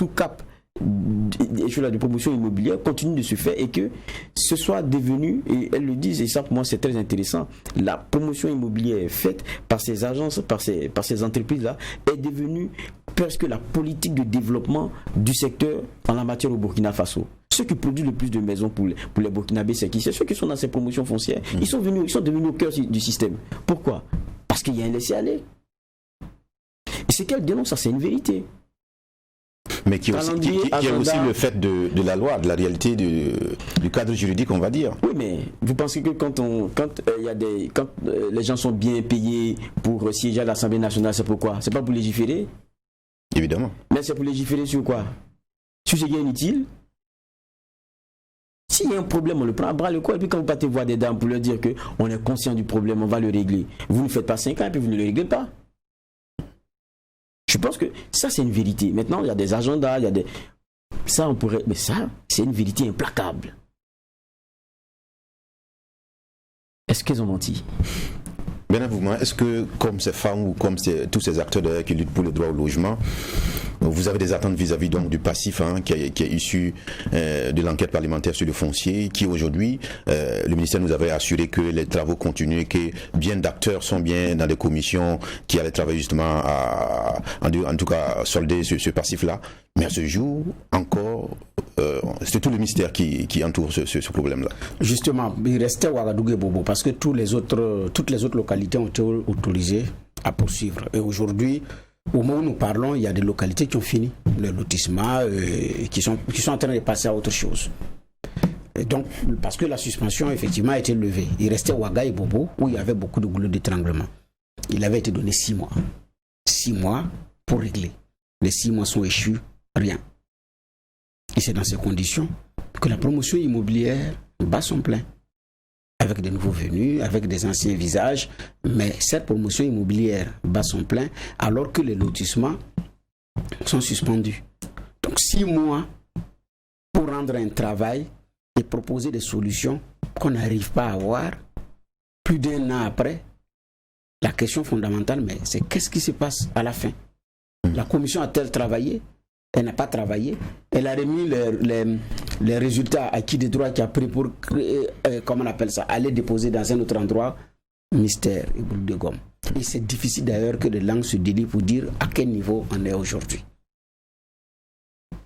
Speaker 3: cap de promotion immobilière continue de se faire et que ce soit devenu, et elles le disent, et ça pour moi c'est très intéressant, la promotion immobilière faite par ces agences, par ces entreprises-là, est devenue presque la politique de développement du secteur en la matière au Burkina Faso. Ceux qui produisent le plus de maisons pour les Burkinabés, c'est qui? C'est ceux qui sont dans ces promotions foncières. Ils sont devenus au cœur du système. Pourquoi? Parce qu'il y a un laisser-aller. Et ce qu'elle dénonce, ça c'est une vérité.
Speaker 1: Mais qui est aussi le fait de la loi, de la réalité du cadre juridique, on va dire.
Speaker 3: Oui, mais vous pensez que quand les gens sont bien payés pour siéger à l'Assemblée nationale, c'est pourquoi? C'est pas pour légiférer?
Speaker 1: Évidemment.
Speaker 3: Mais c'est pour légiférer sur quoi? Sur ce qui est inutile? S'il y a un problème, on le prend à bras le corps. Et puis quand vous partez voir des dames pour leur dire qu'on est conscient du problème, on va le régler. Vous ne faites pas 5 ans et puis vous ne le réglez pas. Je pense que ça, c'est une vérité. Maintenant, il y a des agendas, il y a des... Ça, on pourrait... Mais ça, c'est une vérité implacable. Est-ce qu'ils ont menti?
Speaker 1: Bien évidemment, est-ce que, comme ces femmes ou comme tous ces acteurs qui luttent pour le droit au logement, vous avez des attentes vis-à-vis donc du passif qui est issu de l'enquête parlementaire sur le foncier, qui aujourd'hui, le ministère nous avait assuré que les travaux continuent et que bien d'acteurs sont bien dans des commissions qui allaient travailler justement en tout cas solder ce passif-là. Mais à ce jour, encore, c'est tout le mystère qui entoure ce problème-là.
Speaker 2: Justement, il restait Ouagadougou et Bobo parce que toutes les autres localités ont été autorisées à poursuivre. Et aujourd'hui, au moment où nous parlons, il y a des localités qui ont fini le lotissement, qui sont en train de passer à autre chose. Et donc, parce que la suspension, effectivement, a été levée. Il restait Ouaga et Bobo, où il y avait beaucoup de goulot d'étranglement. Il avait été donné 6 mois. 6 mois pour régler. Les 6 mois sont échus, rien. Et c'est dans ces conditions que la promotion immobilière bat son plein. Avec des nouveaux venus, avec des anciens visages, mais cette promotion immobilière bat son plein alors que les lotissements sont suspendus. Donc 6 mois pour rendre un travail et proposer des solutions qu'on n'arrive pas à avoir. Plus d'1 an après, la question fondamentale, mais c'est qu'est-ce qui se passe à la fin? La commission a-t-elle travaillé? Elle n'a pas travaillé. Elle a remis les résultats à qui des droits qui a pris pour, comment on appelle ça, aller déposer dans un autre endroit, mystère et boule de gomme. Et c'est difficile d'ailleurs que les langues se délient pour dire à quel niveau on est aujourd'hui.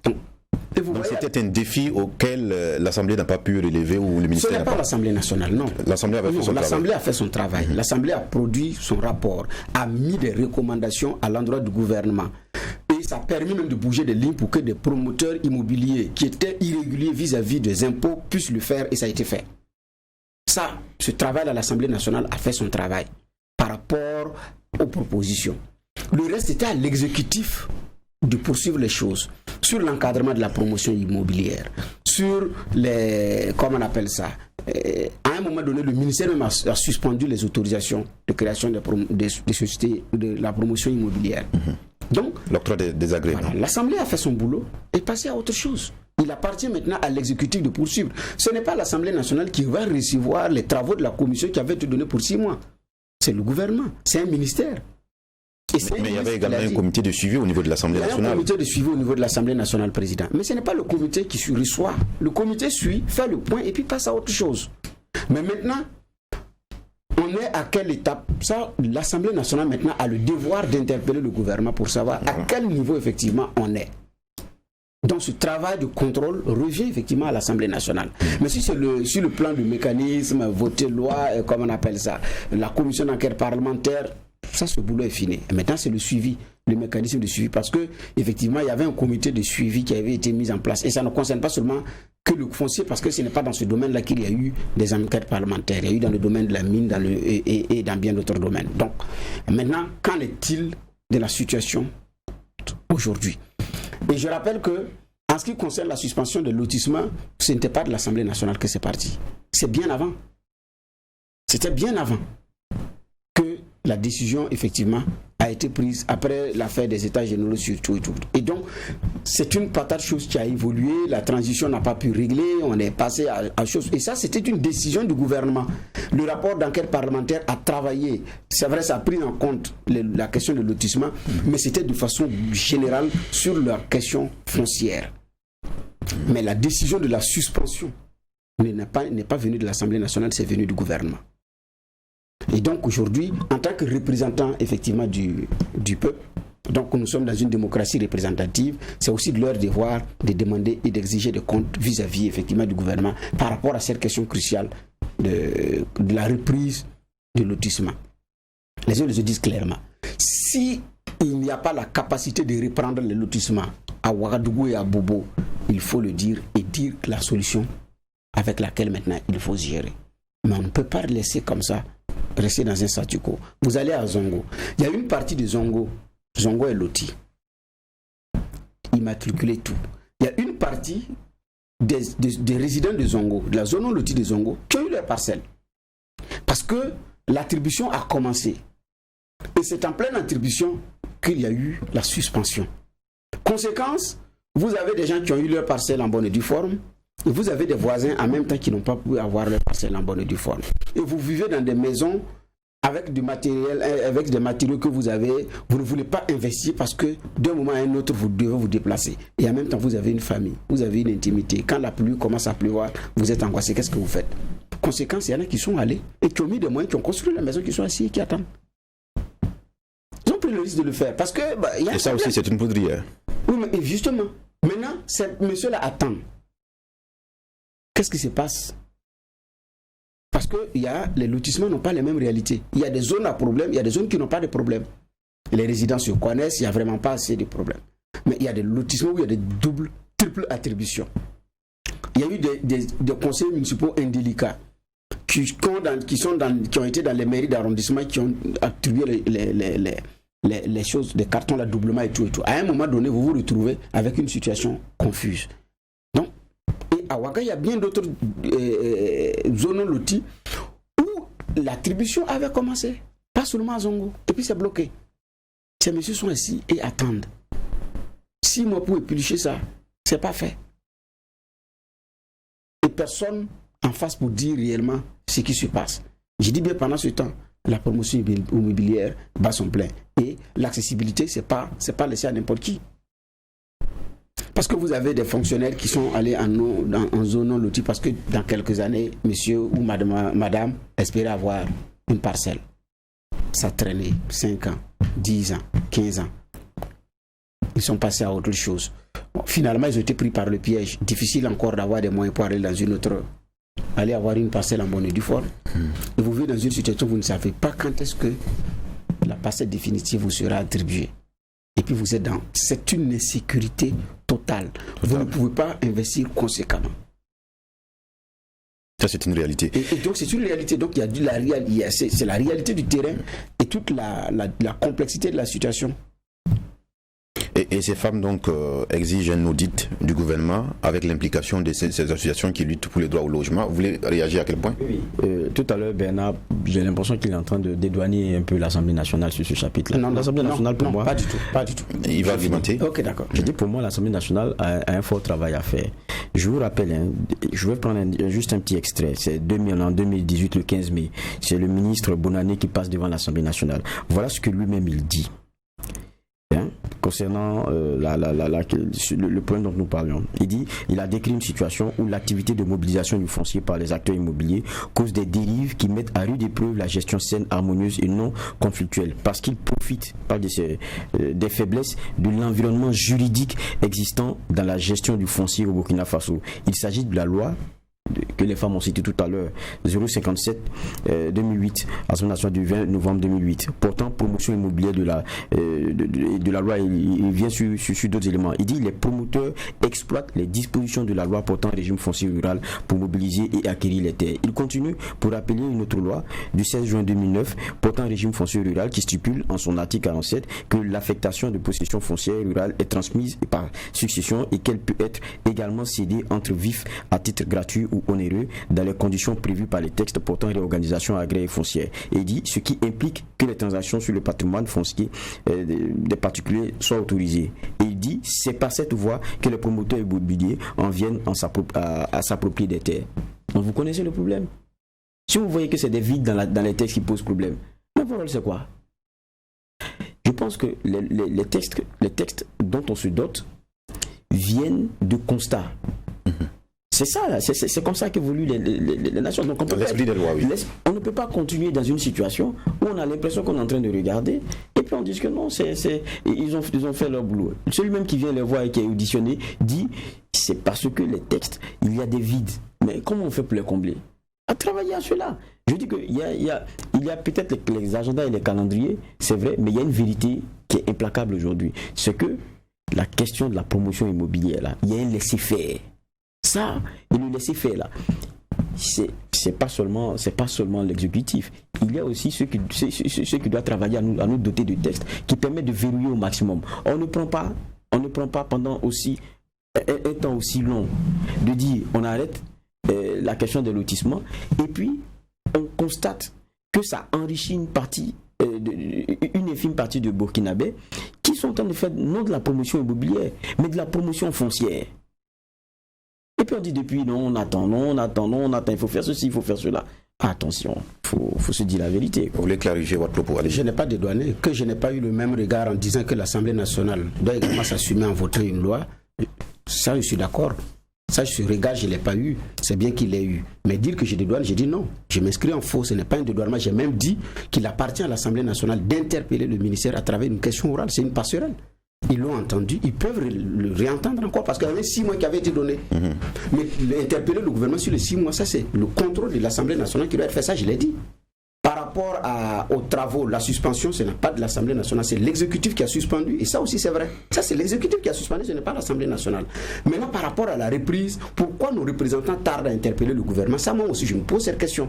Speaker 1: Donc c'était un défi auquel l'Assemblée n'a pas pu relever ou le ministère.
Speaker 2: Ce n'est pas l'Assemblée nationale, non.
Speaker 1: L'Assemblée avait fait son travail.
Speaker 2: L'Assemblée a fait son travail. L'Assemblée a produit son rapport, a mis des recommandations à l'endroit du gouvernement. Et ça a permis même de bouger des lignes pour que des promoteurs immobiliers qui étaient irréguliers vis-à-vis des impôts puissent le faire et ça a été fait. Ça, ce travail à l'Assemblée nationale a fait son travail par rapport aux propositions. Le reste était à l'exécutif de poursuivre les choses sur l'encadrement de la promotion immobilière, sur les, comment on appelle ça, à un moment donné, le ministère même a suspendu les autorisations de création des sociétés de la promotion immobilière. Donc,
Speaker 1: l'octroi des agréments.
Speaker 2: Voilà, l'Assemblée a fait son boulot et passé à autre chose. Il appartient maintenant à l'exécutif de poursuivre. Ce n'est pas l'Assemblée nationale qui va recevoir les travaux de la commission qui avait été donnée pour 6 mois. C'est le gouvernement, c'est un ministère.
Speaker 1: Mais il y avait également un comité de suivi au niveau de l'Assemblée nationale.
Speaker 2: Il y a un comité de suivi au niveau de l'Assemblée nationale, président. Mais ce n'est pas le comité qui reçoit. Le comité suit, fait le point et puis passe à autre chose. Mais maintenant, on est à quelle étape? Ça, l'Assemblée nationale maintenant a le devoir d'interpeller le gouvernement pour savoir à quel niveau effectivement on est. Donc ce travail de contrôle revient effectivement à l'Assemblée nationale. Mais si c'est sur le plan du mécanisme, voter loi, comme on appelle ça, la commission d'enquête parlementaire, ça, ce boulot est fini. Et maintenant, c'est le suivi, le mécanisme de suivi, parce que effectivement, il y avait un comité de suivi qui avait été mis en place. Et ça ne concerne pas seulement que le foncier, parce que ce n'est pas dans ce domaine-là qu'il y a eu des enquêtes parlementaires. Il y a eu dans le domaine de la mine et dans bien d'autres domaines. Donc, maintenant, qu'en est-il de la situation aujourd'hui? Et je rappelle que, en ce qui concerne la suspension de lotissement, ce n'était pas de l'Assemblée nationale que c'est parti. C'est bien avant. C'était bien avant que la décision, effectivement, a été prise après l'affaire des États généraux surtout et tout. Et donc, c'est une patate chose qui a évolué, la transition n'a pas pu régler, on est passé à chose. Et ça, c'était une décision du gouvernement. Le rapport d'enquête parlementaire a travaillé. C'est vrai, ça a pris en compte la question de lotissement, mais c'était de façon générale sur la question foncière. Mais la décision de la suspension n'est pas venue de l'Assemblée nationale, c'est venu du gouvernement. Et donc aujourd'hui, en tant que représentant effectivement du peuple, donc nous sommes dans une démocratie représentative, c'est aussi de leur devoir de demander et d'exiger des comptes vis-à-vis effectivement du gouvernement par rapport à cette question cruciale de la reprise de lotissement. Les gens le disent clairement. Si il n'y a pas la capacité de reprendre les lotissements à Ouagadougou et à Bobo, il faut le dire et dire la solution avec laquelle maintenant il faut gérer. Mais on ne peut pas laisser comme ça rester dans un statu quo. Vous allez à Zongo. Il y a une partie de Zongo. Zongo est loti. Immatriculé tout. Il y a une partie des résidents de Zongo, de la zone non lotie de Zongo, qui ont eu leur parcelle. Parce que l'attribution a commencé. Et c'est en pleine attribution qu'il y a eu la suspension. Conséquence, vous avez des gens qui ont eu leur parcelle en bonne et due forme. Et vous avez des voisins en même temps qui n'ont pas pu avoir leur parcelle en bonne et due forme. Et vous vivez dans des maisons avec du matériel, avec des matériaux que vous avez, vous ne voulez pas investir parce que d'un moment à un autre, vous devez vous déplacer. Et en même temps, vous avez une famille, vous avez une intimité. Quand la pluie commence à pleuvoir, vous êtes angoissé. Qu'est-ce que vous faites? Conséquence, il y en a qui sont allés et qui ont mis des moyens, qui ont construit la maison, qui sont assis et qui attendent. Ils ont pris le risque de le faire parce que... y a
Speaker 1: et ça aussi, c'est une poudrière.
Speaker 2: Oui, mais justement, maintenant, ce monsieur-là attend. Qu'est-ce qui se passe? Parce que les lotissements n'ont pas les mêmes réalités. Il y a des zones à problème, il y a des zones qui n'ont pas de problème. Les résidents se connaissent, il n'y a vraiment pas assez de problèmes. Mais il y a des lotissements où il y a des doubles, triples attributions. Il y a eu des conseils municipaux indélicats qui ont été dans les mairies d'arrondissement qui ont attribué les choses, des cartons là doublement et tout et tout. À un moment donné, vous vous retrouvez avec une situation confuse. Donc, et à Ouaga, il y a bien d'autres zones loties où l'attribution avait commencé, pas seulement à Zongo, et puis c'est bloqué. Ces messieurs sont ici et attendent. 6 mois pour éplucher ça, c'est pas fait. Et personne en face pour dire réellement ce qui se passe. Je dis bien pendant ce temps, la promotion immobilière bat son plein. Et l'accessibilité, c'est pas laissé à n'importe qui. Parce que vous avez des fonctionnaires qui sont allés en zone non lotie parce que dans quelques années, monsieur ou madame espérait avoir une parcelle. Ça traînait 5 ans, 10 ans, 15 ans. Ils sont passés à autre chose. Bon, finalement, ils ont été pris par le piège. Difficile encore d'avoir des moyens pour aller dans une autre... aller avoir une parcelle en bonne et due forme. Et vous vivez dans une situation où vous ne savez pas quand est-ce que la parcelle définitive vous sera attribuée. Et puis vous êtes dans... C'est une insécurité totale. Vous ne pouvez pas investir conséquemment.
Speaker 1: Ça, c'est une réalité.
Speaker 2: Et donc, c'est une réalité. Donc, c'est la réalité du terrain et toute la complexité de la situation.
Speaker 1: Et ces femmes donc exigent un audit du gouvernement avec l'implication de ces associations qui luttent pour les droits au logement. Vous voulez réagir à quel point?
Speaker 3: Oui. Tout à l'heure, Bernard, j'ai l'impression qu'il est en train de dédouaner un peu l'Assemblée nationale sur ce chapitre-là.
Speaker 2: Non,
Speaker 3: l'Assemblée nationale, pour moi,
Speaker 2: pas du tout.
Speaker 1: Il va argumenter.
Speaker 2: Ok, d'accord.
Speaker 3: Je dis pour moi, l'Assemblée nationale a un fort travail à faire. Je vous rappelle, je vais prendre juste un petit extrait. C'est en 2018, le 15 mai. C'est le ministre Bonanné qui passe devant l'Assemblée nationale. Voilà ce que lui-même il dit. Concernant le point dont nous parlions. Il a décrit une situation où l'activité de mobilisation du foncier par les acteurs immobiliers cause des dérives qui mettent à rude épreuve la gestion saine, harmonieuse et non conflictuelle, parce qu'il profite des faiblesses de l'environnement juridique existant dans la gestion du foncier au Burkina Faso. Il s'agit de la loi que les femmes ont cité tout à l'heure, 057 2008, Assemblée nationale du 20 novembre 2008, portant promotion immobilière de la loi. Il vient sur d'autres éléments. Il dit les promoteurs exploitent les dispositions de la loi portant régime foncier rural pour mobiliser et acquérir les terres. Il continue pour rappeler une autre loi du 16 juin 2009 portant régime foncier rural qui stipule en son article 47 que l'affectation de possession foncière rurale est transmise par succession et qu'elle peut être également cédée entre vifs à titre gratuit ou onéreux dans les conditions prévues par les textes portant réorganisation agraire et foncière. Et dit ce qui implique que les transactions sur le patrimoine foncier des particuliers soient autorisées. Et il dit c'est par cette voie que les promoteurs immobiliers en viennent à s'approprier des terres. Donc vous connaissez le problème. Si vous voyez que c'est des vides dans les textes qui posent problème, le problème c'est quoi? Je pense que les textes dont on se dote viennent de constats. C'est ça, c'est comme ça qu'évoluent les nations. Donc on ne peut pas continuer dans une situation où on a l'impression qu'on est en train de regarder et puis on dit que non, ils ont fait leur boulot. Celui même qui vient les voir et qui est auditionné dit c'est parce que les textes, il y a des vides. Mais comment on fait pour les combler? À travailler à cela. Je dis qu'il y a peut-être les agendas et les calendriers, c'est vrai, mais il y a une vérité qui est implacable aujourd'hui. C'est que la question de la promotion immobilière, là, il y a un laisser-faire. Ça, et le laisser-faire là, c'est pas seulement l'exécutif. Il y a aussi ceux qui doivent travailler à nous doter de textes qui permettent de verrouiller au maximum. On ne prend pas pendant aussi un temps aussi long de dire on arrête la question des lotissements et puis on constate que ça enrichit une infime partie de Burkinabés qui sont en train de faire non de la promotion immobilière mais de la promotion foncière. Et puis on dit depuis, non, on attend, il faut faire ceci, il faut faire cela. Attention, il faut se dire la vérité.
Speaker 1: Vous voulez clarifier votre propos?
Speaker 2: Je n'ai pas dédouané, que je n'ai pas eu le même regard en disant que l'Assemblée nationale doit également s'assumer en votant une loi. Ça, je suis d'accord. Ça, ce regard, je ne l'ai pas eu. C'est bien qu'il l'ait eu. Mais dire que je dédouane, j'ai dit non. Je m'inscris en faux, ce n'est pas un dédouanement. J'ai même dit qu'il appartient à l'Assemblée nationale d'interpeller le ministère à travers une question orale. C'est une passerelle. Ils l'ont entendu, ils peuvent le réentendre encore parce qu'il y avait 6 mois qui avaient été donnés. Mais interpeller le gouvernement sur les 6 mois, ça c'est le contrôle de l'Assemblée nationale qui doit être fait, ça je l'ai dit. Par rapport aux travaux, la suspension, ce n'est pas de l'Assemblée nationale, c'est l'exécutif qui a suspendu, et ça aussi c'est vrai. Ça c'est l'exécutif qui a suspendu, ce n'est pas l'Assemblée nationale. Maintenant par rapport à la reprise, pourquoi nos représentants tardent à interpeller le gouvernement? Ça moi aussi je me pose cette question.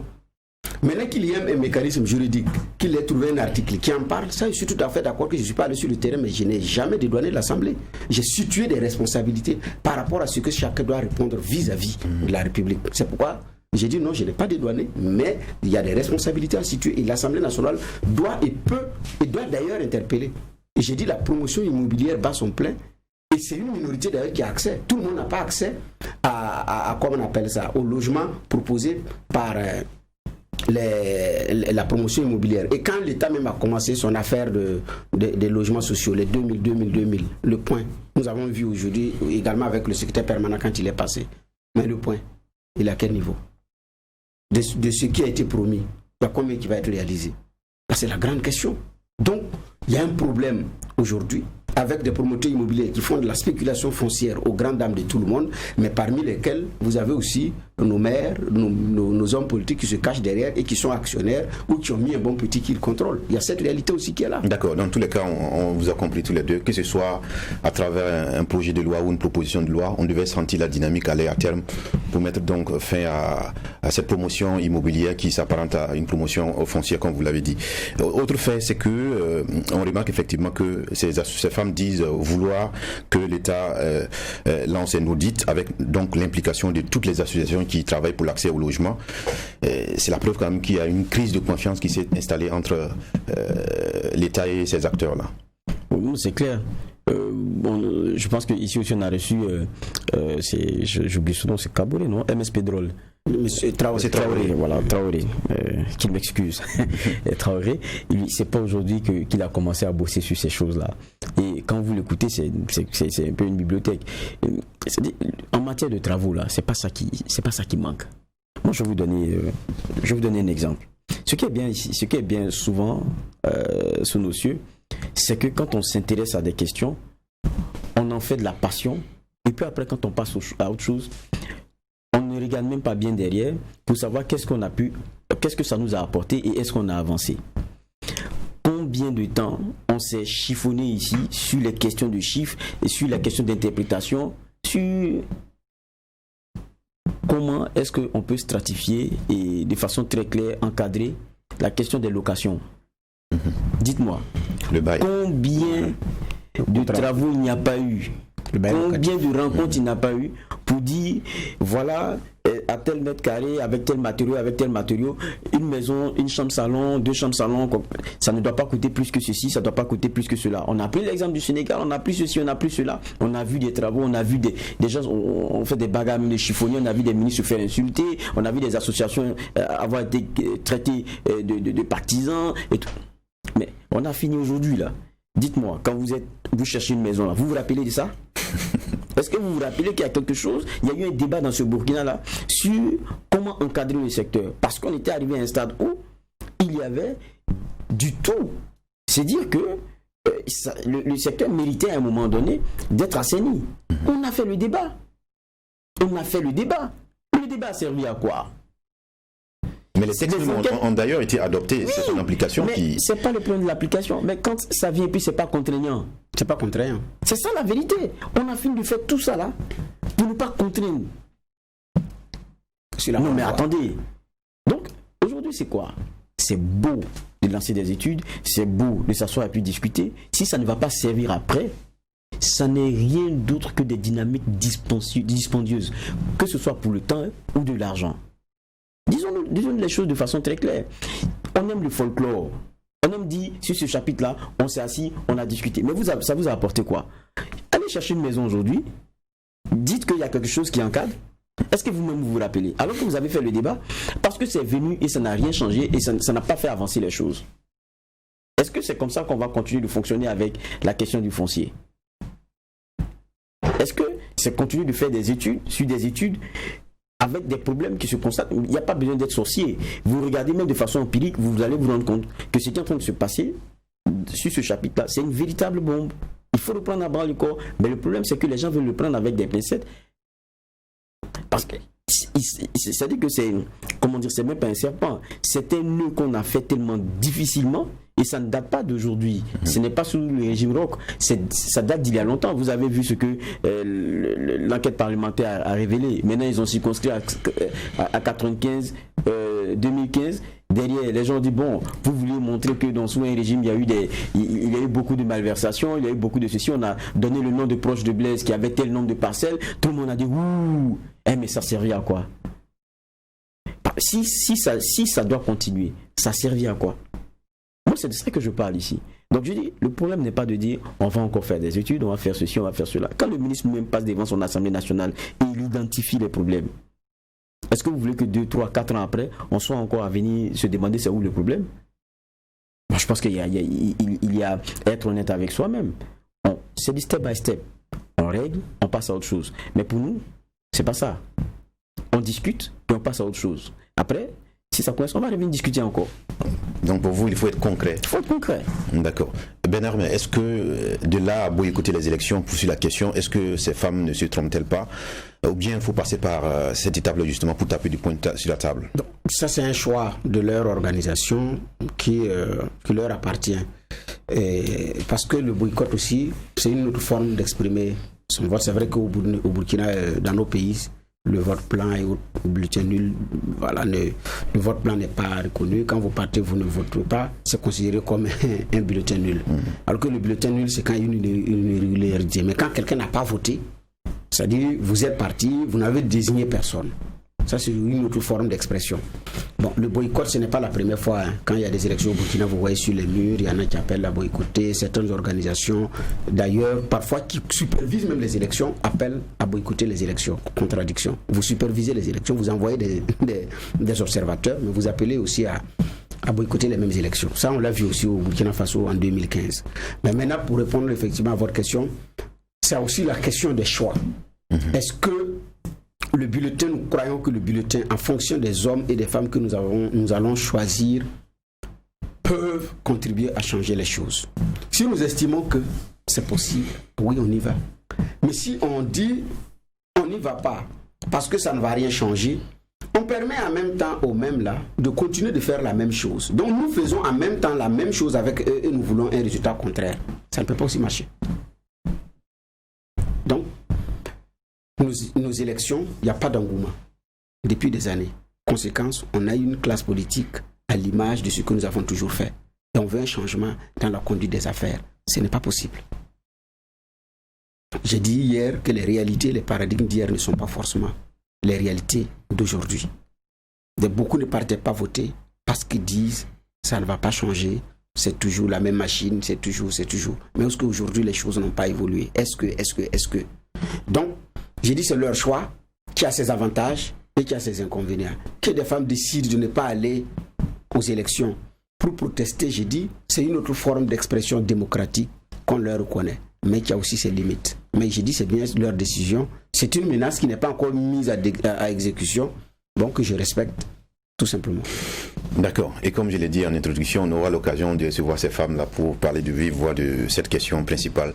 Speaker 2: Maintenant qu'il y a un mécanisme juridique, qu'il ait trouvé un article qui en parle, ça je suis tout à fait d'accord que je ne suis pas allé sur le terrain, mais je n'ai jamais dédouané l'Assemblée. J'ai situé des responsabilités par rapport à ce que chacun doit répondre vis-à-vis de la République. C'est pourquoi j'ai dit non, je n'ai pas dédouané, mais il y a des responsabilités à situer et l'Assemblée nationale doit et peut et doit d'ailleurs interpeller. Et j'ai dit la promotion immobilière bat son plein. Et c'est une minorité d'ailleurs qui a accès. Tout le monde n'a pas accès à comment on appelle ça, au logement proposé par la promotion immobilière. Et quand l'État même a commencé son affaire des logements sociaux, les 2000, le point, nous avons vu aujourd'hui également avec le secrétaire permanent quand il est passé. Mais le point, il est à quel niveau? De ce qui a été promis, il y a combien qui va être réalisé? C'est la grande question. Donc, il y a un problème aujourd'hui avec des promoteurs immobiliers qui font de la spéculation foncière aux grandes dames de tout le monde, mais parmi lesquels vous avez aussi nos maires, nos hommes politiques qui se cachent derrière et qui sont actionnaires ou qui ont mis un bon petit qu'ils contrôlent. Il y a cette réalité aussi qui est là.
Speaker 1: D'accord, dans tous les cas, on vous a compris tous les deux, que ce soit à travers un projet de loi ou une proposition de loi, on devait sentir la dynamique aller à terme pour mettre donc fin à cette promotion immobilière qui s'apparente à une promotion foncière, comme vous l'avez dit. Autre fait, c'est que on remarque effectivement que ces femmes disent vouloir que l'État lance un audit avec donc l'implication de toutes les associations qui travaillent pour l'accès au logement. C'est la preuve quand même qu'il y a une crise de confiance qui s'est installée entre l'État et ces acteurs-là.
Speaker 3: C'est clair. Je pense qu'ici aussi on a reçu, j'oublie son nom, c'est Kaboré, non? MS Pedrol.
Speaker 2: Monsieur Traoré.
Speaker 3: Voilà, Traoré, qu'il m'excuse. Traoré, c'est pas aujourd'hui qu'il a commencé à bosser sur ces choses-là. Et quand vous l'écoutez, c'est un peu une bibliothèque. En matière de travaux, là, c'est pas ça qui manque. Moi, je vais vous donner un exemple. Ce qui est bien souvent sous nos cieux, c'est que quand on s'intéresse à des questions, on en fait de la passion, et puis après, quand on passe à autre chose, on ne regarde même pas bien derrière pour savoir qu'est-ce que ça nous a apporté et est-ce qu'on a avancé. Combien de temps on s'est chiffonné ici sur les questions de chiffres et sur la question d'interprétation, sur comment est-ce qu'on peut stratifier et de façon très claire encadrer la question des locations. Dites-moi, combien de travaux il n'y a pas eu, combien de rencontres il n'y a pas eu pour dire voilà, à tel mètre carré, avec tel matériau, une maison, une chambre salon, 2 chambres salon, ça ne doit pas coûter plus que ceci, ça ne doit pas coûter plus que cela. On a pris l'exemple du Sénégal, on a plus ceci, on a plus cela, on a vu des travaux, on a vu des gens, on fait des bagarres, même des chiffonniers, on a vu des ministres se faire insulter, on a vu des associations avoir été traitées de partisans et tout. Mais on a fini aujourd'hui là. Dites-moi, quand vous cherchez une maison là, vous vous rappelez de ça? Est-ce que vous vous rappelez qu'il y a quelque chose? Il y a eu un débat dans ce Burkina là sur comment encadrer le secteur. Parce qu'on était arrivé à un stade où il y avait du tout. C'est dire que le secteur méritait à un moment donné d'être assaini. On a fait le débat. Le débat a servi à quoi?
Speaker 1: Mais les textes ont d'ailleurs été adoptés, oui, c'est son application qui...
Speaker 3: C'est pas le problème de l'application, mais quand ça vient et puis c'est pas contraignant.
Speaker 2: C'est pas contraignant.
Speaker 3: C'est ça la vérité. On a fini de faire tout ça là pour ne pas contraindre. Non mais attendez. Donc aujourd'hui c'est quoi? C'est beau de lancer des études, c'est beau de s'asseoir et puis discuter. Si ça ne va pas servir après, ça n'est rien d'autre que des dynamiques dispendieuses, que ce soit pour le temps ou de l'argent. Disons les choses de façon très claire. On aime le folklore. On aime dire, sur ce chapitre-là, on s'est assis, on a discuté. Mais ça vous a apporté quoi? Allez chercher une maison aujourd'hui, dites qu'il y a quelque chose qui encadre. Est-ce que vous-même vous rappelez? Alors que vous avez fait le débat, parce que c'est venu et ça n'a rien changé et ça n'a pas fait avancer les choses. Est-ce que c'est comme ça qu'on va continuer de fonctionner avec la question du foncier? Est-ce que c'est continuer de faire des études sur des études avec des problèmes qui se constatent? Il n'y a pas besoin d'être sorcier. Vous regardez même de façon empirique, vous allez vous rendre compte que ce qui est en train de se passer sur ce chapitre-là, c'est une véritable bombe. Il faut le prendre à bras le corps. Mais le problème, c'est que les gens veulent le prendre avec des pincettes. Parce que c'est-à-dire que c'est, comment dire, c'est même pas un serpent. C'est un nœud qu'on a fait tellement difficilement. Et ça ne date pas d'aujourd'hui. Ce n'est pas sous le régime Roch. Ça date d'il y a longtemps. Vous avez vu ce que l'enquête parlementaire a révélé. Maintenant, ils ont circonscrit à 95, 2015. Derrière, les gens ont dit, bon, vous voulez montrer que dans sous un régime, il y a eu beaucoup de malversations, il y a eu beaucoup de ceci. On a donné le nom de proche de Blaise qui avait tel nombre de parcelles. Tout le monde a dit, ouh, mais ça servait à quoi? Si ça doit continuer, ça servait à quoi? Moi, c'est de ça que je parle ici. Donc, je dis, le problème n'est pas de dire, on va encore faire des études, on va faire ceci, on va faire cela. Quand le ministre même passe devant son Assemblée nationale et il identifie les problèmes, est-ce que vous voulez que 2, 3, 4 ans après, on soit encore à venir se demander c'est où le problème? Moi, je pense qu'il y a être honnête avec soi-même. C'est du step by step. On règle, on passe à autre chose. Mais pour nous, c'est pas ça. On discute et on passe à autre chose. Après, si ça coince, on va revenir discuter encore.
Speaker 1: Donc pour vous, il faut être concret.
Speaker 3: Il faut être concret.
Speaker 1: D'accord. Bernard, mais est-ce que de là à boycotter les élections, pour la question, est-ce que ces femmes ne se trompent-elles pas ou bien il faut passer par cette étape-là justement pour taper du poing sur la table?
Speaker 2: Donc, ça, c'est un choix de leur organisation qui leur appartient. Et parce que le boycott aussi, c'est une autre forme d'exprimer son vote. C'est vrai qu'au Burkina, dans nos pays, le vote blanc et le bulletin nul, voilà, le vote blanc n'est pas reconnu. Quand vous partez, vous ne votez pas, c'est considéré comme un bulletin nul. Alors que le bulletin nul, c'est quand il y a une irrégularité. Mais quand quelqu'un n'a pas voté, c'est-à-dire vous êtes parti, vous n'avez désigné personne. Ça, c'est une autre forme d'expression. Bon, le boycott, ce n'est pas la première fois. Quand il y a des élections au Burkina, vous voyez sur les murs, il y en a qui appellent à boycotter. Certaines organisations, d'ailleurs, parfois qui supervisent même les élections, appellent à boycotter les élections. Contradiction. Vous supervisez les élections, vous envoyez des observateurs, mais vous appelez aussi à boycotter les mêmes élections. Ça, on l'a vu aussi au Burkina Faso en 2015. Mais maintenant, pour répondre effectivement à votre question, c'est aussi la question des choix. Est-ce que le bulletin, nous croyons que le bulletin, en fonction des hommes et des femmes que nous allons choisir, peuvent contribuer à changer les choses? Si nous estimons que c'est possible, oui, on y va. Mais si on dit on n'y va pas parce que ça ne va rien changer, on permet en même temps aux mêmes là de continuer de faire la même chose. Donc nous faisons en même temps la même chose avec eux et nous voulons un résultat contraire. Ça ne peut pas aussi marcher. Donc, nos élections, il n'y a pas d'engouement depuis des années. Conséquence, on a une classe politique à l'image de ce que nous avons toujours fait. Et on veut un changement dans la conduite des affaires. Ce n'est pas possible. J'ai dit hier que les réalités, les paradigmes d'hier ne sont pas forcément les réalités d'aujourd'hui. Beaucoup ne partaient pas voter parce qu'ils disent ça ne va pas changer, c'est toujours la même machine, c'est toujours. Mais est-ce qu'aujourd'hui les choses n'ont pas évolué? Est-ce que Donc, j'ai dit c'est leur choix qui a ses avantages et qui a ses inconvénients. Que des femmes décident de ne pas aller aux élections pour protester, j'ai dit, c'est une autre forme d'expression démocratique qu'on leur reconnaît, mais qui a aussi ses limites. Mais j'ai dit c'est bien leur décision. C'est une menace qui n'est pas encore mise à exécution, donc que je respecte tout simplement.
Speaker 1: D'accord. Et comme je l'ai dit en introduction, on aura l'occasion de recevoir ces femmes-là pour parler de vive voix de cette question principale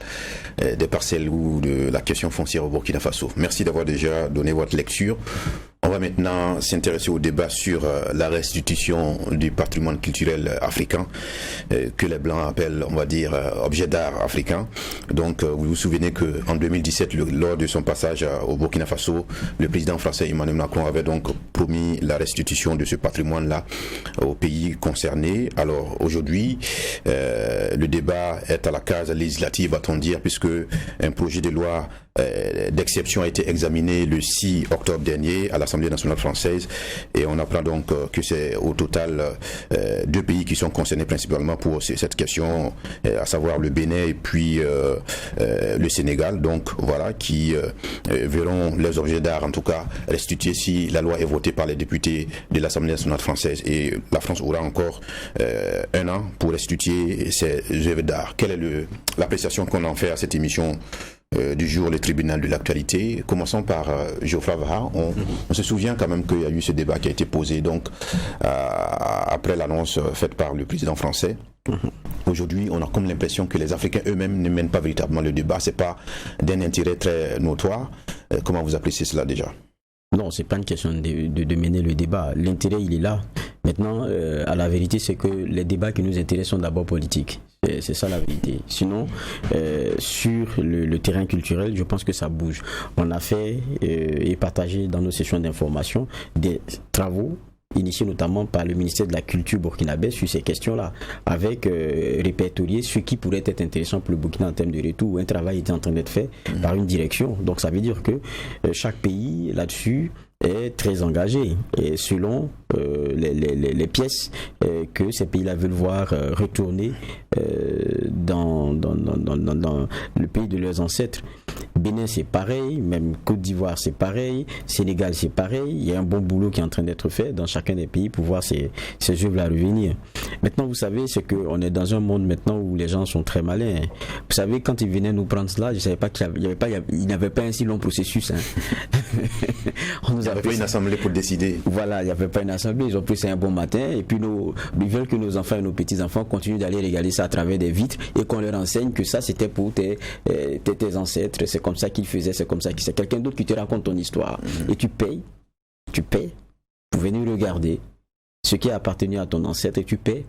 Speaker 1: des parcelles ou de la question foncière au Burkina Faso. Merci d'avoir déjà donné votre lecture. On va maintenant s'intéresser au débat sur la restitution du patrimoine culturel africain que les Blancs appellent, on va dire, objet d'art africain. Donc, vous vous souvenez qu'en 2017, lors de son passage au Burkina Faso, le président français Emmanuel Macron avait donc promis la restitution de ce patrimoine-là aux pays concernés. Alors, aujourd'hui, le débat est à la case législative, va-t-on dire, puisque un projet de loi d'exception a été examiné le 6 octobre dernier à l'Assemblée nationale française et on apprend donc que c'est au total 2 pays qui sont concernés principalement pour cette question, à savoir le Bénin et puis le Sénégal, donc voilà, qui verront les objets d'art en tout cas restitués si la loi est votée par les députés de l'Assemblée nationale française, et la France aura encore 1 an pour restituer ces œuvres d'art. Quelle est l'appréciation qu'on en fait à cette émission du jour, le tribunal de l'actualité? Commençons par Geoffroy Vaha. On se souvient quand même qu'il y a eu ce débat qui a été posé donc après l'annonce faite par le président français. Aujourd'hui, on a comme l'impression que les Africains eux-mêmes ne mènent pas véritablement le débat. C'est pas d'un intérêt très notoire. Comment vous appréciez cela déjà?
Speaker 3: Non, c'est pas une question de mener le débat. L'intérêt, il est là. Maintenant, à la vérité, c'est que les débats qui nous intéressent sont d'abord politiques. C'est ça la vérité. Sinon, sur le terrain culturel, je pense que ça bouge. On a fait et partagé dans nos sessions d'information des travaux initié notamment par le ministère de la Culture burkinabé sur ces questions-là, avec répertorier ce qui pourrait être intéressant pour le Burkina en termes de retour, où un travail était en train d'être fait par une direction. Donc ça veut dire que chaque pays là-dessus est très engagé, et selon les pièces que ces pays-là veulent voir retourner dans le pays de leurs ancêtres. Bénin c'est pareil, même Côte d'Ivoire c'est pareil, Sénégal c'est pareil. Il y a un bon boulot qui est en train d'être fait dans chacun des pays pour voir ces œuvres-là revenir. Maintenant, vous savez, c'est qu'on est dans un monde maintenant où les gens sont très malins. Vous savez, quand ils venaient nous prendre cela, je ne savais pas qu'il n'y avait pas un si long processus. On nous nous
Speaker 1: Il n'y avait pas une assemblée pour décider.
Speaker 3: Voilà, il n'y avait pas une assemblée. Ils ont pris ça un bon matin. Et puis, ils veulent que nos enfants et nos petits-enfants continuent d'aller regarder ça à travers des vitres et qu'on leur enseigne que ça, c'était pour tes ancêtres. C'est comme ça qu'ils faisaient, c'est comme ça qu'ils... C'est quelqu'un d'autre qui te raconte ton histoire. Et tu payes pour venir regarder ce qui a appartenu à ton ancêtre, et tu paies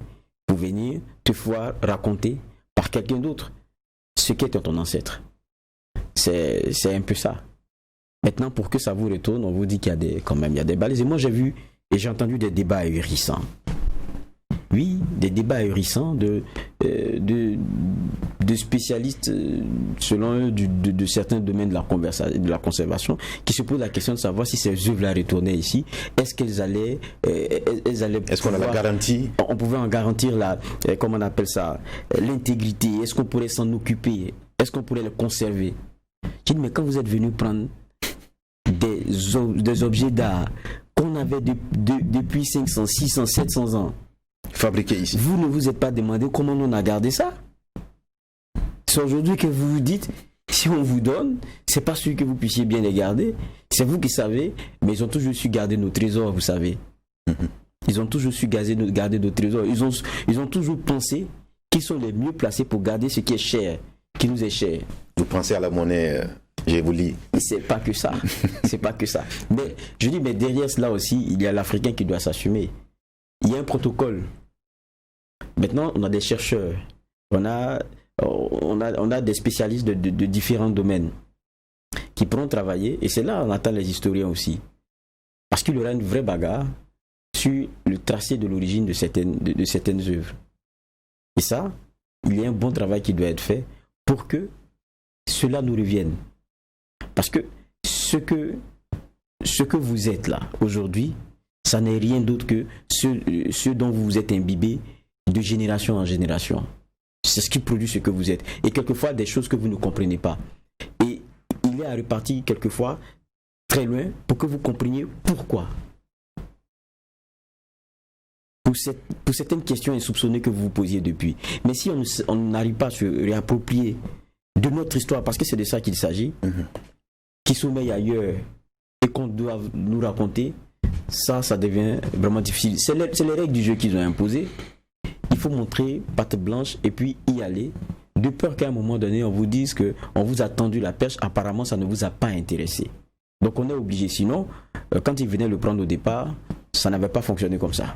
Speaker 3: pour venir te voir raconter par quelqu'un d'autre ce qui était ton ancêtre. C'est un peu ça. Maintenant, pour que ça vous retourne, on vous dit qu'il y a des balises. Et moi, j'ai vu et j'ai entendu des débats ahurissants. Oui, des débats ahurissants de spécialistes, selon eux, de certains domaines de la conservation, qui se posent la question de savoir si ces œuvres-là retournaient ici, est-ce qu'elles allaient...
Speaker 1: Est-ce qu'on a la garantie?
Speaker 3: On pouvait en garantir comment on appelle ça, l'intégrité. Est-ce qu'on pourrait s'en occuper? Est-ce qu'on pourrait les conserver? Je dis, mais quand vous êtes venu prendre des objets d'art qu'on avait depuis 500, 600, 700 ans,
Speaker 1: fabriqués ici,
Speaker 3: vous ne vous êtes pas demandé comment on a gardé ça? C'est aujourd'hui que vous vous dites, si on vous donne, c'est pas sûr que vous puissiez bien les garder. C'est vous qui savez, mais ils ont toujours su garder nos trésors, vous savez. Ils ont toujours su garder nos trésors. Ils ont toujours pensé qu'ils sont les mieux placés pour garder ce qui est cher, qui nous est cher.
Speaker 1: Vous pensez à la monnaie, je vous lis.
Speaker 3: C'est pas que ça. C'est pas que ça. Mais je dis, mais derrière cela aussi, il y a l'Africain qui doit s'assumer. Il y a un protocole. Maintenant, on a des chercheurs. On a des spécialistes de différents domaines qui pourront travailler. Et c'est là qu'on attend les historiens aussi. Parce qu'il y aura une vraie bagarre sur le tracé de l'origine de certaines œuvres. Et ça, il y a un bon travail qui doit être fait pour que cela nous revienne. Parce que ce que vous êtes là aujourd'hui, ça n'est rien d'autre que ce dont vous vous êtes imbibé de génération en génération. C'est ce qui produit ce que vous êtes. Et quelquefois, des choses que vous ne comprenez pas. Et il est à repartir quelquefois très loin pour que vous compreniez pourquoi. Pour certaines questions insoupçonnées que vous vous posiez depuis. Mais si on n'arrive pas à se réapproprier de notre histoire, parce que c'est de ça qu'il s'agit, qui sommeille ailleurs et qu'on doit nous raconter, ça devient vraiment difficile. C'est les règles du jeu qu'ils ont imposées. Il faut montrer patte blanche et puis y aller, de peur qu'à un moment donné, on vous dise qu'on vous a tendu la perche, apparemment ça ne vous a pas intéressé. Donc on est obligé, sinon, quand ils venaient le prendre au départ, ça n'avait pas fonctionné comme ça.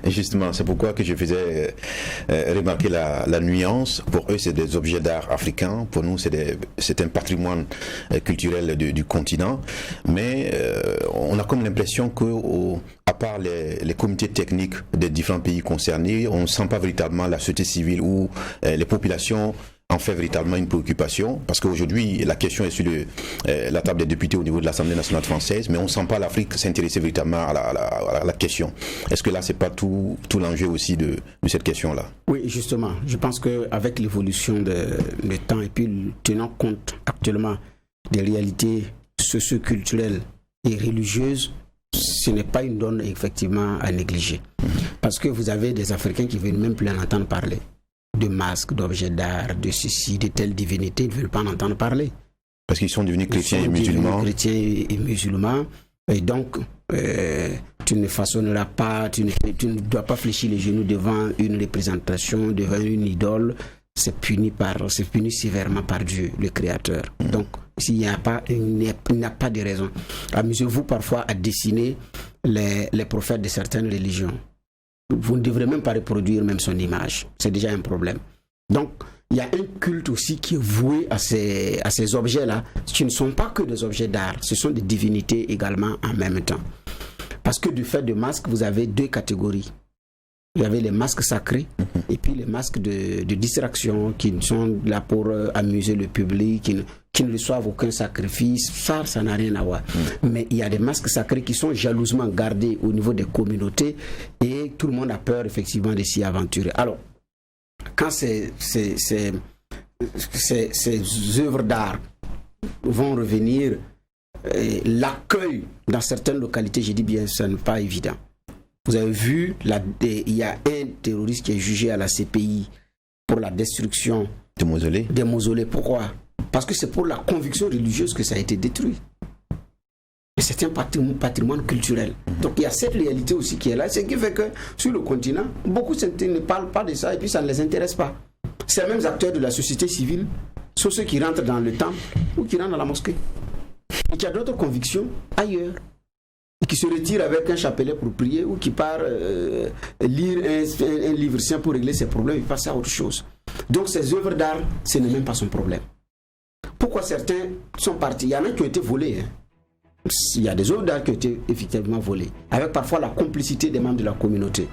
Speaker 1: Et justement, c'est pourquoi que je faisais remarquer la nuance. Pour eux, c'est des objets d'art africains. Pour nous, c'est un patrimoine culturel du continent. Mais on a comme l'impression que, à part les comités techniques des différents pays concernés, on ne sent pas véritablement la société civile ou les populations en fait véritablement une préoccupation, parce qu'aujourd'hui la question est sur la table des députés au niveau de l'Assemblée nationale française, mais on ne sent pas l'Afrique s'intéresser véritablement à la question. Est-ce que là c'est pas tout l'enjeu aussi de cette question-là? Oui,
Speaker 2: justement, je pense qu'avec l'évolution du temps et puis tenant compte actuellement des réalités socio-culturelles et religieuses, ce n'est pas une donne effectivement à négliger. Parce que vous avez des Africains qui ne veulent même plus en entendre parler. De masques, d'objets d'art, de ceci, de telles divinités, ils ne veulent pas en entendre parler.
Speaker 1: Parce qu'ils sont devenus chrétiens et musulmans. Et donc, tu ne façonneras pas, tu ne dois pas fléchir les genoux devant une représentation, devant une idole. C'est puni sévèrement par Dieu, le Créateur. Donc, il n'y a pas de raison. Amusez-vous parfois à dessiner les prophètes de certaines religions. Vous ne devrez même pas reproduire même son image. C'est déjà un problème. Donc, il y a un culte aussi qui est voué à ces objets-là. Ce ne sont pas que des objets d'art, ce sont des divinités également en même temps. Parce que du fait de masques, vous avez deux catégories. Vous avez les masques sacrés et puis les masques de distraction qui sont là pour amuser le public, qui ne reçoivent aucun sacrifice. Ça n'a rien à voir. Mais il y a des masques sacrés qui sont jalousement gardés au niveau des communautés et tout le monde a peur effectivement de s'y aventurer. Alors, quand ces œuvres d'art vont revenir, l'accueil dans certaines localités, je dis bien, ça n'est pas évident. Vous avez vu, il y a un terroriste qui est jugé à la CPI pour la destruction des mausolées. Pourquoi? Parce que c'est pour la conviction religieuse que ça a été détruit.
Speaker 2: Mais c'est un patrimoine culturel. Donc il y a cette réalité aussi qui est là. Ce qui fait que sur le continent, beaucoup ne parlent pas de ça et puis ça ne les intéresse pas. Ces mêmes acteurs de la société civile sont ceux qui rentrent dans le temple ou qui rentrent dans la mosquée. Et qui a d'autres convictions ailleurs. Qui se retire avec un chapelet pour prier ou qui part lire un livre saint pour régler ses problèmes et passer à autre chose. Donc ces œuvres d'art, ce n'est même pas son problème. Pourquoi certains sont partis? Il y en a qui ont été volés. Il y a des œuvres d'art qui ont été effectivement volées, avec parfois la complicité des membres de la communauté.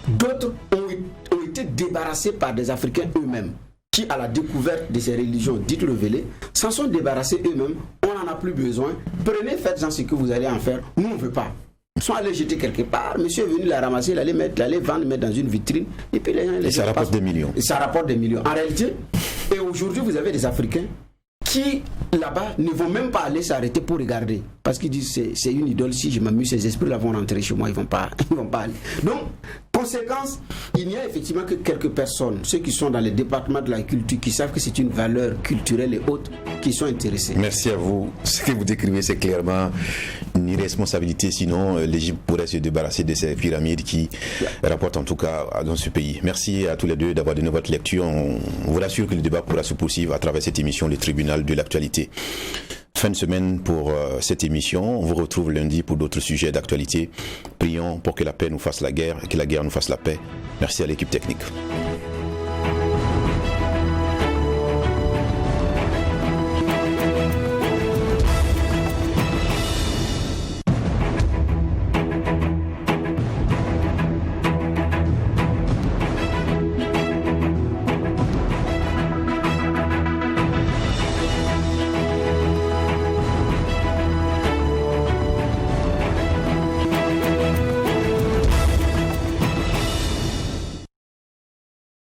Speaker 2: D'autres ont été débarrassés par des Africains eux-mêmes, qui à la découverte de ces religions dites révélées, s'en sont débarrassés eux-mêmes. On n'en a plus besoin. Prenez, faites-en ce que vous allez en faire. Nous, on ne veut pas. Ils sont allés jeter quelque part. Monsieur est venu la ramasser, l'aller vendre, mettre dans une vitrine. Et puis les gens...
Speaker 1: Et ça rapporte des millions.
Speaker 2: Et ça rapporte des millions. En réalité, et aujourd'hui, vous avez des Africains qui, là-bas, ne vont même pas aller s'arrêter pour regarder. Parce qu'ils disent, c'est une idole, si je m'amuse, ces esprits-là vont rentrer chez moi, ils vont pas aller. Donc, conséquence, il n'y a effectivement que quelques personnes, ceux qui sont dans les départements de la culture, qui savent que c'est une valeur culturelle et autres, qui sont intéressés.
Speaker 1: Merci à vous. Ce que vous décrivez, c'est clairement une irresponsabilité, sinon l'Égypte pourrait se débarrasser de ces pyramides qui rapportent en tout cas dans ce pays. Merci à tous les deux d'avoir donné votre lecture. On vous rassure que le débat pourra se poursuivre à travers cette émission, le tribunal de l'actualité. Fin de semaine pour cette émission. On vous retrouve lundi pour d'autres sujets d'actualité. Prions pour que la paix nous fasse la guerre et que la guerre nous fasse la paix. Merci à l'équipe technique.